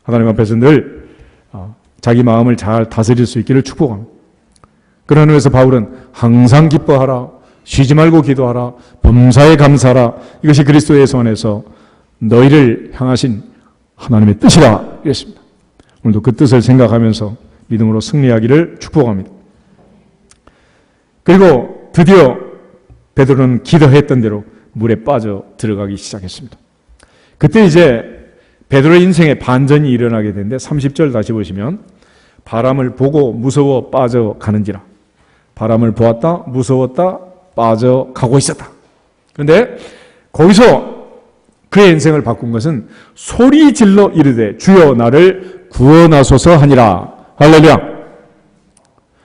하나님 앞에서 늘 자기 마음을 잘 다스릴 수 있기를 축복합니다. 그런 의미에서 바울은 항상 기뻐하라, 쉬지 말고 기도하라, 범사에 감사하라, 이것이 그리스도 예수 안에서 너희를 향하신 하나님의 뜻이라 이랬습니다. 오늘도 그 뜻을 생각하면서 믿음으로 승리하기를 축복합니다. 그리고 드디어 베드로는 기도했던 대로 물에 빠져 들어가기 시작했습니다. 그때 이제 베드로의 인생에 반전이 일어나게 되는데 30절 다시 보시면 바람을 보고 무서워 빠져가는지라. 바람을 보았다, 무서웠다, 빠져가고 있었다. 그런데 거기서 그의 인생을 바꾼 것은 소리 질러 이르되 주여 나를 구원하소서 하니라. 할렐루야.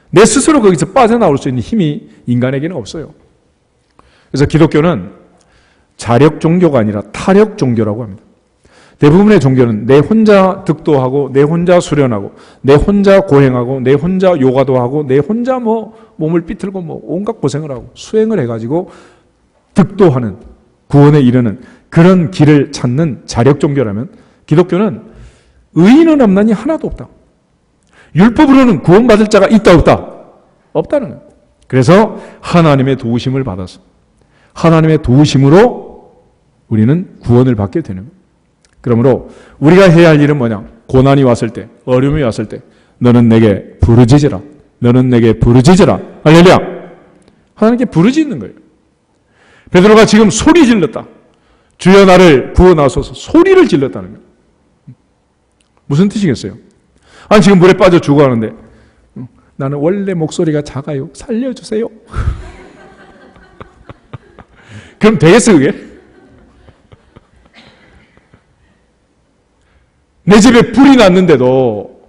내 스스로 거기서 빠져나올 수 있는 힘이 인간에게는 없어요. 그래서 기독교는 자력 종교가 아니라 타력 종교라고 합니다. 대부분의 종교는 내 혼자 득도하고 내 혼자 수련하고 내 혼자 고행하고 내 혼자 요가도 하고 내 혼자 몸을 삐틀고 온갖 고생을 하고 수행을 해가지고 득도하는 구원에 이르는 그런 길을 찾는 자력 종교라면 기독교는 의인은 없나니 하나도 없다. 율법으로는 구원받을 자가 있다 없다? 없다는 거예요. 그래서 하나님의 도우심을 받아서 하나님의 도우심으로 우리는 구원을 받게 되는 거예요. 그러므로 우리가 해야 할 일은 뭐냐? 고난이 왔을 때, 어려움이 왔을 때 너는 내게 부르짖으라. 너는 내게 부르짖으라. 할렐루야. 하나님께 부르짖는 거예요. 베드로가 지금 소리 질렀다. 주여 나를 구원하소서. 소리를 질렀다는 거예요. 무슨 뜻이겠어요? 아니 지금 물에 빠져 죽어가는데 나는 원래 목소리가 작아요. 살려주세요. 그럼 되겠어 그게? 내 집에 불이 났는데도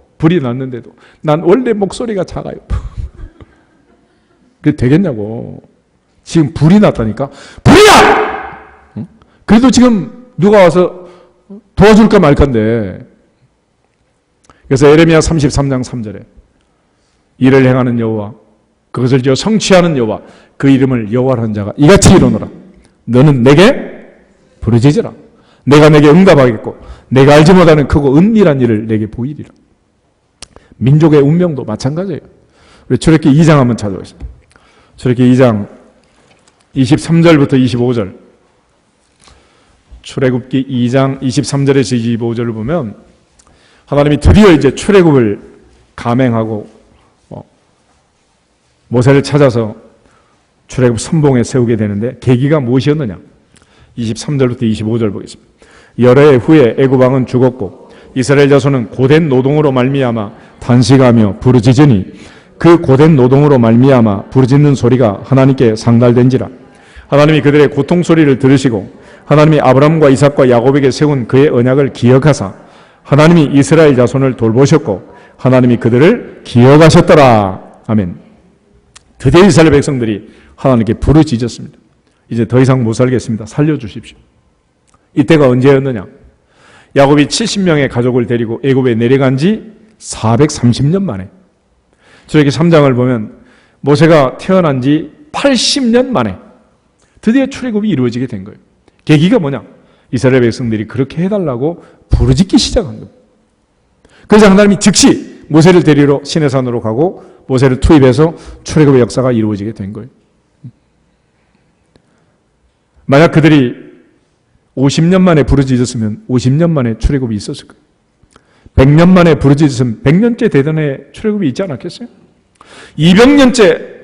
난 원래 목소리가 작아요. 그게 되겠냐고. 지금 불이 났다니까. 불이야! 그래도 지금 누가 와서 도와줄까 말까인데. 그래서 에레미야 33장 3절에 이를 행하는 여호와 그것을 지어 성취하는 여호와 그 이름을 여호와라는 자가 이같이 이르노라. 너는 내게 부르짖으라. 내가 내게 응답하겠고 내가 알지 못하는 크고 은밀한 일을 내게 보이리라. 민족의 운명도 마찬가지예요. 우리 출애굽기 2장 한번 찾아보겠습니다. 출애굽기 2장 23절부터 25절. 출애굽기 2장 23절에서 25절을 보면 하나님이 드디어 이제 출애굽을 감행하고 모세를 찾아서 출애굽 선봉에 세우게 되는데 계기가 무엇이었느냐? 23절부터 25절 보겠습니다. 여러 해 후에 애굽 왕은 죽었고 이스라엘 자손은 고된 노동으로 말미암아 탄식하며 부르짖으니 그 고된 노동으로 말미암아 부르짖는 소리가 하나님께 상달된지라. 하나님이 그들의 고통 소리를 들으시고 하나님이 아브라함과 이삭과 야곱에게 세운 그의 언약을 기억하사 하나님이 이스라엘 자손을 돌보셨고 하나님이 그들을 기억하셨더라. 아멘. 드디어 이스라엘 백성들이 하나님께 부르짖었습니다. 이제 더 이상 못 살겠습니다. 살려주십시오. 이때가 언제였느냐? 야곱이 70명의 가족을 데리고 애굽에 내려간 지 430년 만에. 출애굽기 3장을 보면 모세가 태어난 지 80년 만에 드디어 출애굽이 이루어지게 된 거예요. 계기가 뭐냐? 이스라엘 백성들이 그렇게 해달라고 부르짖기 시작한 겁니다. 그래서 하나님이 즉시 모세를 데리러 시내산으로 가고 모세를 투입해서 출애굽의 역사가 이루어지게 된 거예요. 만약 그들이 50년 만에 부르짖었으면 50년 만에 출애굽이 있었을 거예요. 100년 만에 부르짖으면 100년째 대전에 출애굽이 있지 않았겠어요? 200년째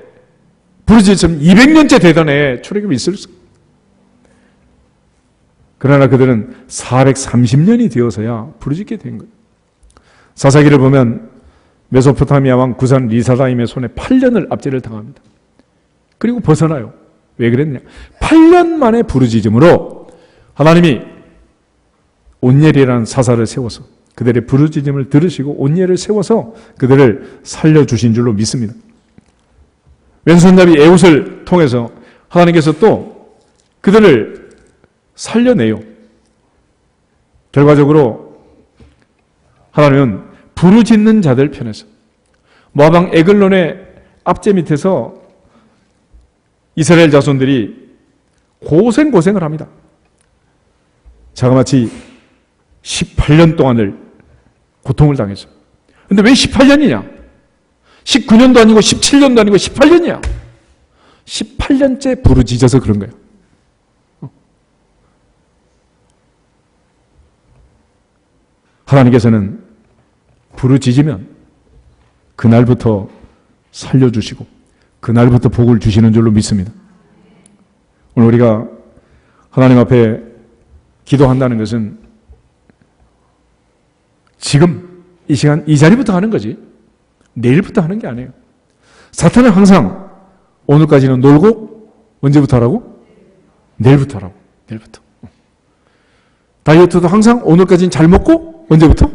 부르짖으면 200년째 대전에 출애굽이 있을 수. 그러나 그들은 430년이 되어서야 부르짖게 된 거예요. 사사기를 보면 메소포타미아 왕 구산 리사다임의 손에 8년을 압제를 당합니다. 그리고 벗어나요. 왜 그랬냐? 8년 만에 부르짖음으로 하나님이 온니엘이라는 사사를 세워서 그들의 부르짖음을 들으시고 온니엘을 세워서 그들을 살려주신 줄로 믿습니다. 왼손잡이 에훗을 통해서 하나님께서 또 그들을 살려내요. 결과적으로 하나님은 부르짖는 자들 편에서 모압 에글론의 압제 밑에서 이스라엘 자손들이 고생을 합니다. 자그마치 18년 동안을 고통을 당했어요. 근데 왜 18년이냐? 19년도 아니고 17년도 아니고 18년이야. 18년째 부르짖어서 그런 거예요. 하나님께서는 부르짖으면 그날부터 살려주시고 그날부터 복을 주시는 줄로 믿습니다. 오늘 우리가 하나님 앞에 기도한다는 것은 지금 이 시간 이 자리부터 하는 거지 내일부터 하는 게 아니에요. 사탄은 항상 오늘까지는 놀고 언제부터 하라고? 내일부터 하라고. 내일부터. 다이어트도 항상 오늘까지는 잘 먹고 언제부터?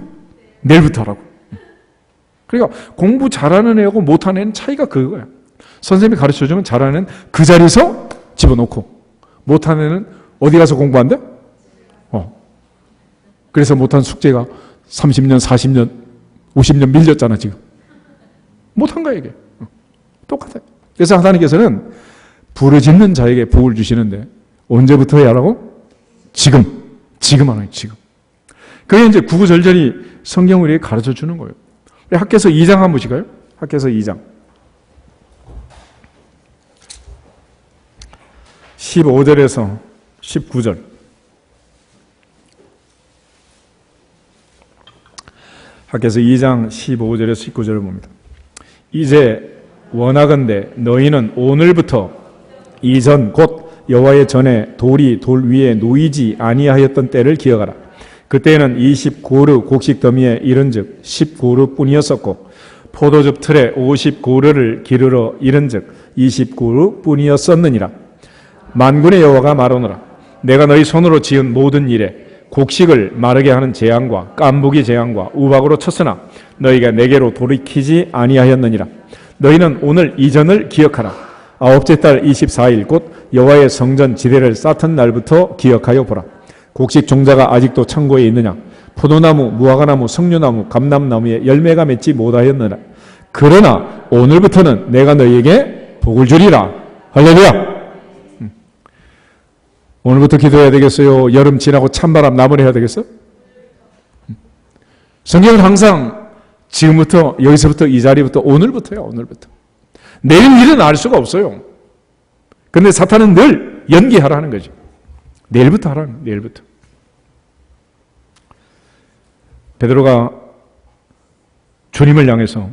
내일부터 하라고. 그러니까 공부 잘하는 애하고 못하는 애는 차이가 그거야. 선생님이 가르쳐주면 잘하는 애는 그 자리에서 집어넣고 못하는 애는 어디 가서 공부한대? 그래서 못한 숙제가 30년, 40년, 50년 밀렸잖아 지금. 못한 거야 이게. 똑같아요. 그래서 하나님께서는 부르짖는 자에게 복을 주시는데 언제부터 해야 하라고? 지금 하나님 지금. 그게 이제 구구절절히 성경을 우리에게 가르쳐 주는 거예요. 학개서 2장 한번 보실까요? 학개서 2장 15절에서 19절. 학개서 2장 15절에서 19절을 봅니다. 이제 원하건대 너희는 오늘부터 이전 곧 여호와의 전에 돌이 돌 위에 놓이지 아니하였던 때를 기억하라. 그때에는 20고르 곡식 더미에 이른즉 10고르뿐이었었고 포도즙 틀에 50고르를 기르러 이른즉 20고르뿐이었었느니라. 만군의 여호와가 말하노라. 내가 너희 손으로 지은 모든 일에 곡식을 마르게 하는 재앙과 깐부기 재앙과 우박으로 쳤으나 너희가 내게로 돌이키지 아니하였느니라. 너희는 오늘 이전을 기억하라. 아홉째 달 24일 곧 여호와의 성전 지대를 쌓던 날부터 기억하여 보라. 곡식 종자가 아직도 창고에 있느냐? 포도나무, 무화과나무, 석류나무, 감람나무에 열매가 맺지 못하였느냐? 그러나 오늘부터는 내가 너희에게 복을 주리라. 할렐루야. 오늘부터 기도해야 되겠어요? 여름 지나고 찬바람 나무를 해야 되겠어? 성경은 항상 지금부터 여기서부터 이 자리부터 오늘부터요. 오늘부터. 내일 일은 알 수가 없어요. 근데 사탄은 늘 연기하라는 거죠. 내일부터 하라는 거예요. 내일부터. 베드로가 주님을 향해서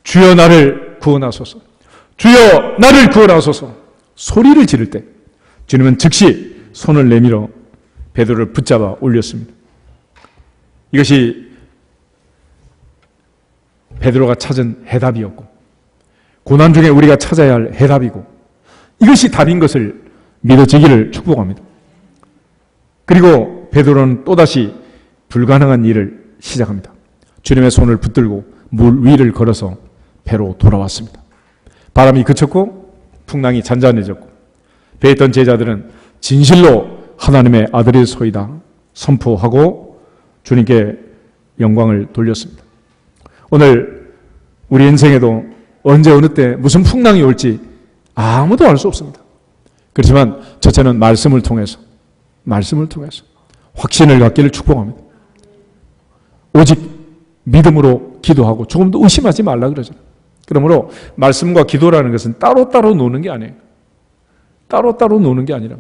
주여 나를 구원하소서, 주여 나를 구원하소서 소리를 지를 때 주님은 즉시 손을 내밀어 베드로를 붙잡아 올렸습니다. 이것이 베드로가 찾은 해답이었고 고난 중에 우리가 찾아야 할 해답이고 이것이 답인 것을 믿어지기를 축복합니다. 그리고 베드로는 또다시 불가능한 일을 시작합니다. 주님의 손을 붙들고 물 위를 걸어서 배로 돌아왔습니다. 바람이 그쳤고 풍랑이 잔잔해졌고 배에 있던 제자들은 진실로 하나님의 아들이소이다 선포하고 주님께 영광을 돌렸습니다. 오늘 우리 인생에도 언제 어느 때 무슨 풍랑이 올지 아무도 알 수 없습니다. 그렇지만 첫째는 말씀을 통해서 확신을 갖기를 축복합니다. 오직 믿음으로 기도하고 조금도 의심하지 말라 그러잖아요. 그러므로 말씀과 기도라는 것은 따로따로 노는 게 아니에요. 따로따로 노는 게 아니라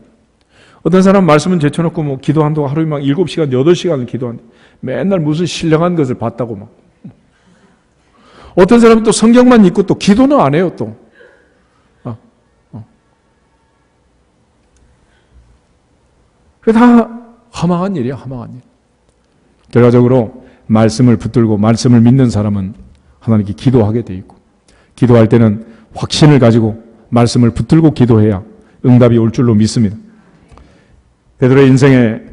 어떤 사람 말씀은 제쳐놓고 뭐 기도한다고 하루에 막 7시간, 8시간을 기도한다. 맨날 무슨 신령한 것을 봤다고 막. 어떤 사람은 또 성경만 읽고 또 기도는 안 해요, 또. 그게 다 허망한 일이야, 허망한 일. 결과적으로 말씀을 붙들고 말씀을 믿는 사람은 하나님께 기도하게 돼 있고, 기도할 때는 확신을 가지고 말씀을 붙들고 기도해야 응답이 올 줄로 믿습니다. 베드로의 인생의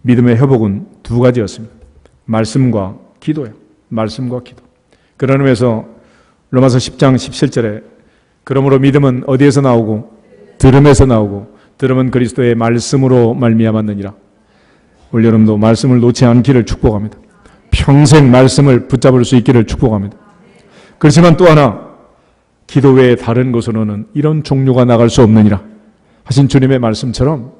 믿음의 회복은 두 가지였습니다. 말씀과 기도예요. 말씀과 기도. 그런 의미에서 로마서 10장 17절에 그러므로 믿음은 어디에서 나오고 들음에서 나오고 들음은 그리스도의 말씀으로 말미암았느니라. 올여름도 말씀을 놓지 않기를 축복합니다. 평생 말씀을 붙잡을 수 있기를 축복합니다. 그렇지만 또 하나 기도 외에 다른 곳으로는 이런 종류가 나갈 수 없느니라 하신 주님의 말씀처럼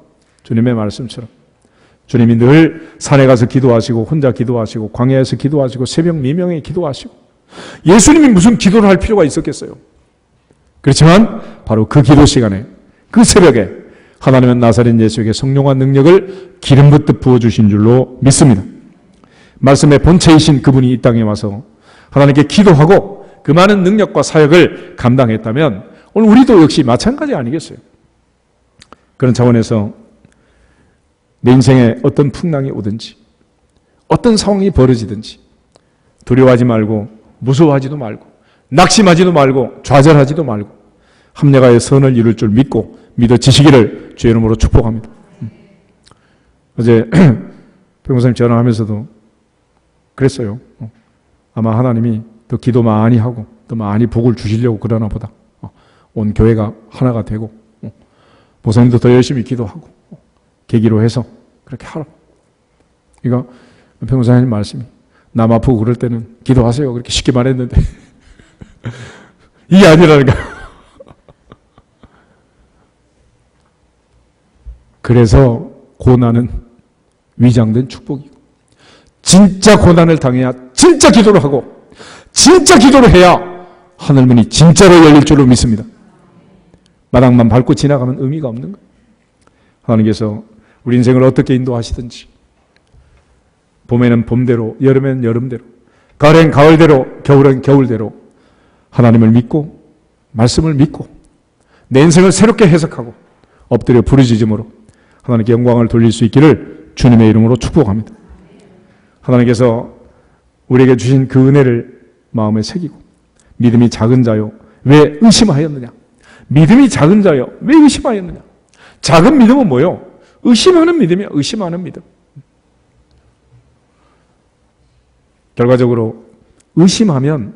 주님이 늘 산에 가서 기도하시고 혼자 기도하시고 광야에서 기도하시고 새벽 미명에 기도하시고 예수님이 무슨 기도를 할 필요가 있었겠어요. 그렇지만 바로 그 기도 시간에 그 새벽에 하나님은 나사렛 예수에게 성령과 능력을 기름 붓듯 부어주신 줄로 믿습니다. 말씀의 본체이신 그분이 이 땅에 와서 하나님께 기도하고 그 많은 능력과 사역을 감당했다면 오늘 우리도 역시 마찬가지 아니겠어요? 그런 차원에서 내 인생에 어떤 풍랑이 오든지 어떤 상황이 벌어지든지 두려워하지 말고 무서워하지도 말고 낙심하지도 말고 좌절하지도 말고 합력하여 선을 이룰 줄 믿어지시기를 주의 이름으로 축복합니다. 어제 변호사님 전화하면서도 그랬어요. 아마 하나님이 더 기도 많이 하고 더 많이 복을 주시려고 그러나 보다. 온 교회가 하나가 되고 보사님도 더 열심히 기도하고 계기로 해서 그렇게 하라. 이거 변호사님 말씀이 남 아프고 그럴 때는 기도하세요. 그렇게 쉽게 말했는데 이게 아니라니까. 그래서 고난은 위장된 축복이고 진짜 고난을 당해야 진짜 기도를 하고 진짜 기도를 해야 하늘문이 진짜로 열릴 줄로 믿습니다. 마당만 밟고 지나가면 의미가 없는 거예요. 하나님께서 우리 인생을 어떻게 인도하시든지 봄에는 봄대로 여름엔 여름대로 가을엔 가을대로 겨울엔 겨울대로 하나님을 믿고 말씀을 믿고 내 인생을 새롭게 해석하고 엎드려 부르짖음으로 하나님께 영광을 돌릴 수 있기를 주님의 이름으로 축복합니다. 하나님께서 우리에게 주신 그 은혜를 마음에 새기고 믿음이 작은 자요 왜 의심하였느냐. 믿음이 작은 자요 왜 의심하였느냐. 작은 믿음은 뭐요? 의심하는 믿음이야. 의심하는 믿음. 결과적으로 의심하면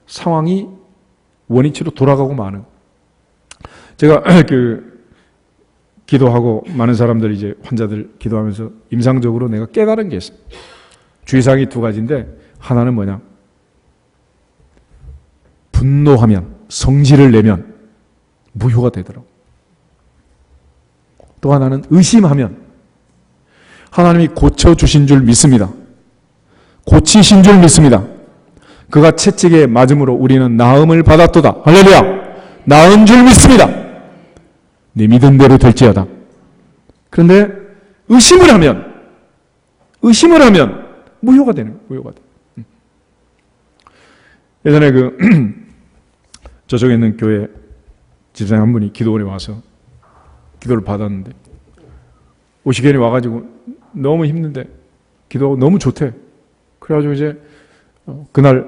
상황이 원위치로 돌아가고 마는. 제가 기도하고 많은 사람들 이제 환자들 기도하면서 임상적으로 내가 깨달은 게 있어요. 주의사항이 두 가지인데 하나는 뭐냐? 분노하면 성질을 내면 무효가 되더라고. 또 하나는 의심하면 하나님이 고쳐주신 줄 믿습니다. 고치신 줄 믿습니다. 그가 채찍에 맞음으로 우리는 나음을 받았도다. 할렐루야. 나은 줄 믿습니다. 네 믿은 대로 될지어다. 그런데 의심을 하면 무효가 되는 거예요. 무효가 돼. 예전에 저쪽에 있는 교회 집사님 한 분이 기도원에 와서 기도를 받았는데 오시견이 와가지고 너무 힘든데 기도하고 너무 좋대. 그래가지고 이제 그날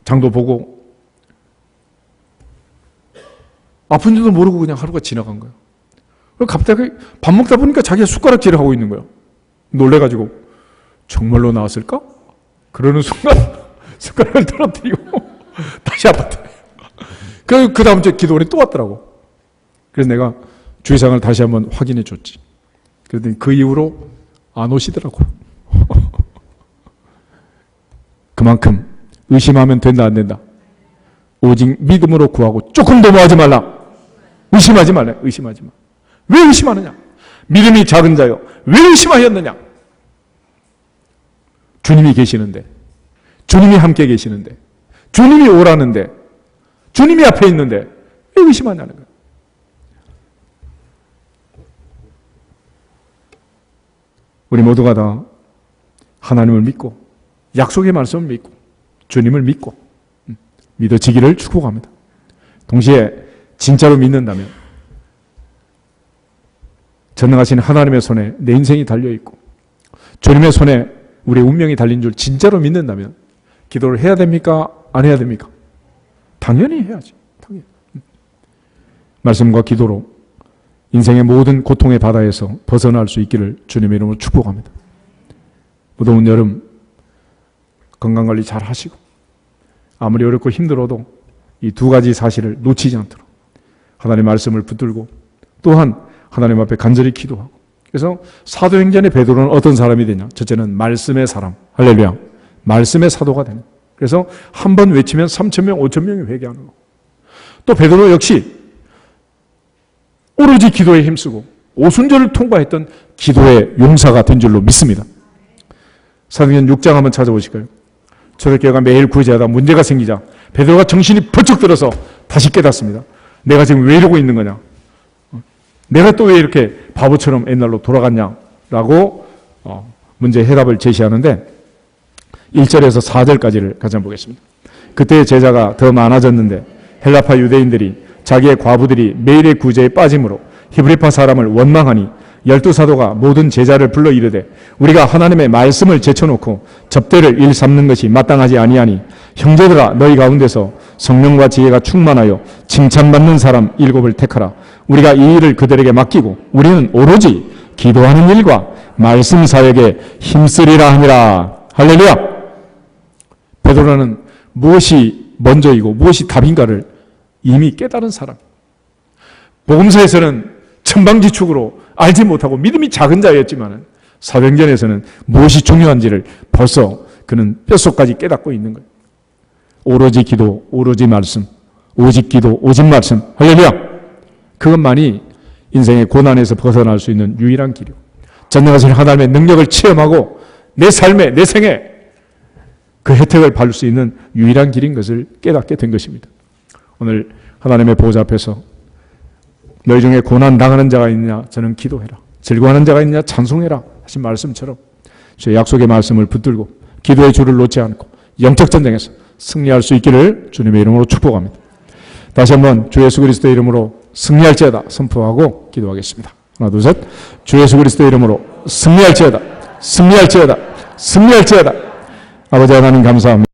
장도 보고 아픈 줄도 모르고 그냥 하루가 지나간 거예요. 갑자기 밥 먹다 보니까 자기가 숟가락질을 하고 있는 거예요. 놀래가지고 정말로 나왔을까? 그러는 순간 숟가락을 떨어뜨리고 다시 아팠더래요. 그 다음 주에 기도원에 또 왔더라고. 그래서 내가 주의사항을 다시 한번 확인해 줬지. 그랬더니 그 이후로 안 오시더라고. 그만큼 의심하면 된다 안 된다. 오직 믿음으로 구하고 조금 더 뭐하지 말라. 의심하지 말라. 의심하지 마. 왜 의심하느냐? 믿음이 작은 자요 왜 의심하였느냐? 주님이 계시는데, 주님이 함께 계시는데, 주님이 오라는데, 주님이 앞에 있는데 왜 의심하냐는 거예요. 우리 모두가 다 하나님을 믿고 약속의 말씀을 믿고 주님을 믿고 믿어지기를 축복합니다. 동시에 진짜로 믿는다면 전능하신 하나님의 손에 내 인생이 달려있고 주님의 손에 우리의 운명이 달린 줄 진짜로 믿는다면 기도를 해야 됩니까? 안 해야 됩니까? 당연히 해야지. 당연히. 말씀과 기도로 인생의 모든 고통의 바다에서 벗어날 수 있기를 주님의 이름으로 축복합니다. 무더운 여름 건강관리 잘 하시고 아무리 어렵고 힘들어도 이 두 가지 사실을 놓치지 않도록 하나님의 말씀을 붙들고 또한 하나님 앞에 간절히 기도하고. 그래서 사도행전의 베드로는 어떤 사람이 되냐? 첫째는 말씀의 사람. 할렐루야. 말씀의 사도가 되는. 그래서 한 번 외치면 3,000명, 5,000명이 회개하는 거고. 또 베드로 역시 오로지 기도에 힘쓰고 오순절을 통과했던 기도의 용사가 된 줄로 믿습니다. 사도행전 6장 한번 찾아보실까요? 초대교회가 매일 구제하다 문제가 생기자 베드로가 정신이 번쩍 들어서 다시 깨닫습니다. 내가 지금 왜 이러고 있는 거냐? 내가 또 왜 이렇게 바보처럼 옛날로 돌아갔냐라고 문제 해답을 제시하는데 1절에서 4절까지를 같이 한번 보겠습니다. 그때 제자가 더 많아졌는데 헬라파 유대인들이 자기의 과부들이 매일의 구제에 빠짐으로 히브리파 사람을 원망하니 12사도가 모든 제자를 불러 이르되 우리가 하나님의 말씀을 제쳐놓고 접대를 일삼는 것이 마땅하지 아니하니 형제들아 너희 가운데서 성령과 지혜가 충만하여 칭찬받는 사람 7을 택하라. 우리가 이 일을 그들에게 맡기고 우리는 오로지 기도하는 일과 말씀 사역에 힘쓰리라 하니라. 할렐루야. 베드로는 무엇이 먼저이고 무엇이 답인가를 이미 깨달은 사람. 복음서에서는 천방지축으로 알지 못하고 믿음이 작은 자였지만 사도행전에서는 무엇이 중요한지를 벌써 그는 뼛속까지 깨닫고 있는 거예요. 오로지 기도, 오로지 말씀, 오직 기도, 오직 말씀. 할렐루야. 그것만이 인생의 고난에서 벗어날 수 있는 유일한 길이고 전능하신 하나님의 능력을 체험하고 내 삶에, 내 생에 그 혜택을 받을 수 있는 유일한 길인 것을 깨닫게 된 것입니다. 오늘 하나님의 보좌 앞에서 너희 중에 고난 당하는 자가 있느냐 저는 기도해라. 즐거워하는 자가 있느냐 찬송해라 하신 말씀처럼 주의 약속의 말씀을 붙들고 기도의 줄을 놓지 않고 영적 전쟁에서 승리할 수 있기를 주님의 이름으로 축복합니다. 다시 한번 주 예수 그리스도의 이름으로 승리할지어다 선포하고 기도하겠습니다. 하나 둘 셋. 주 예수 그리스도의 이름으로 승리할지어다 승리할지어다 승리할지어다. 아버지 하나님 감사합니다.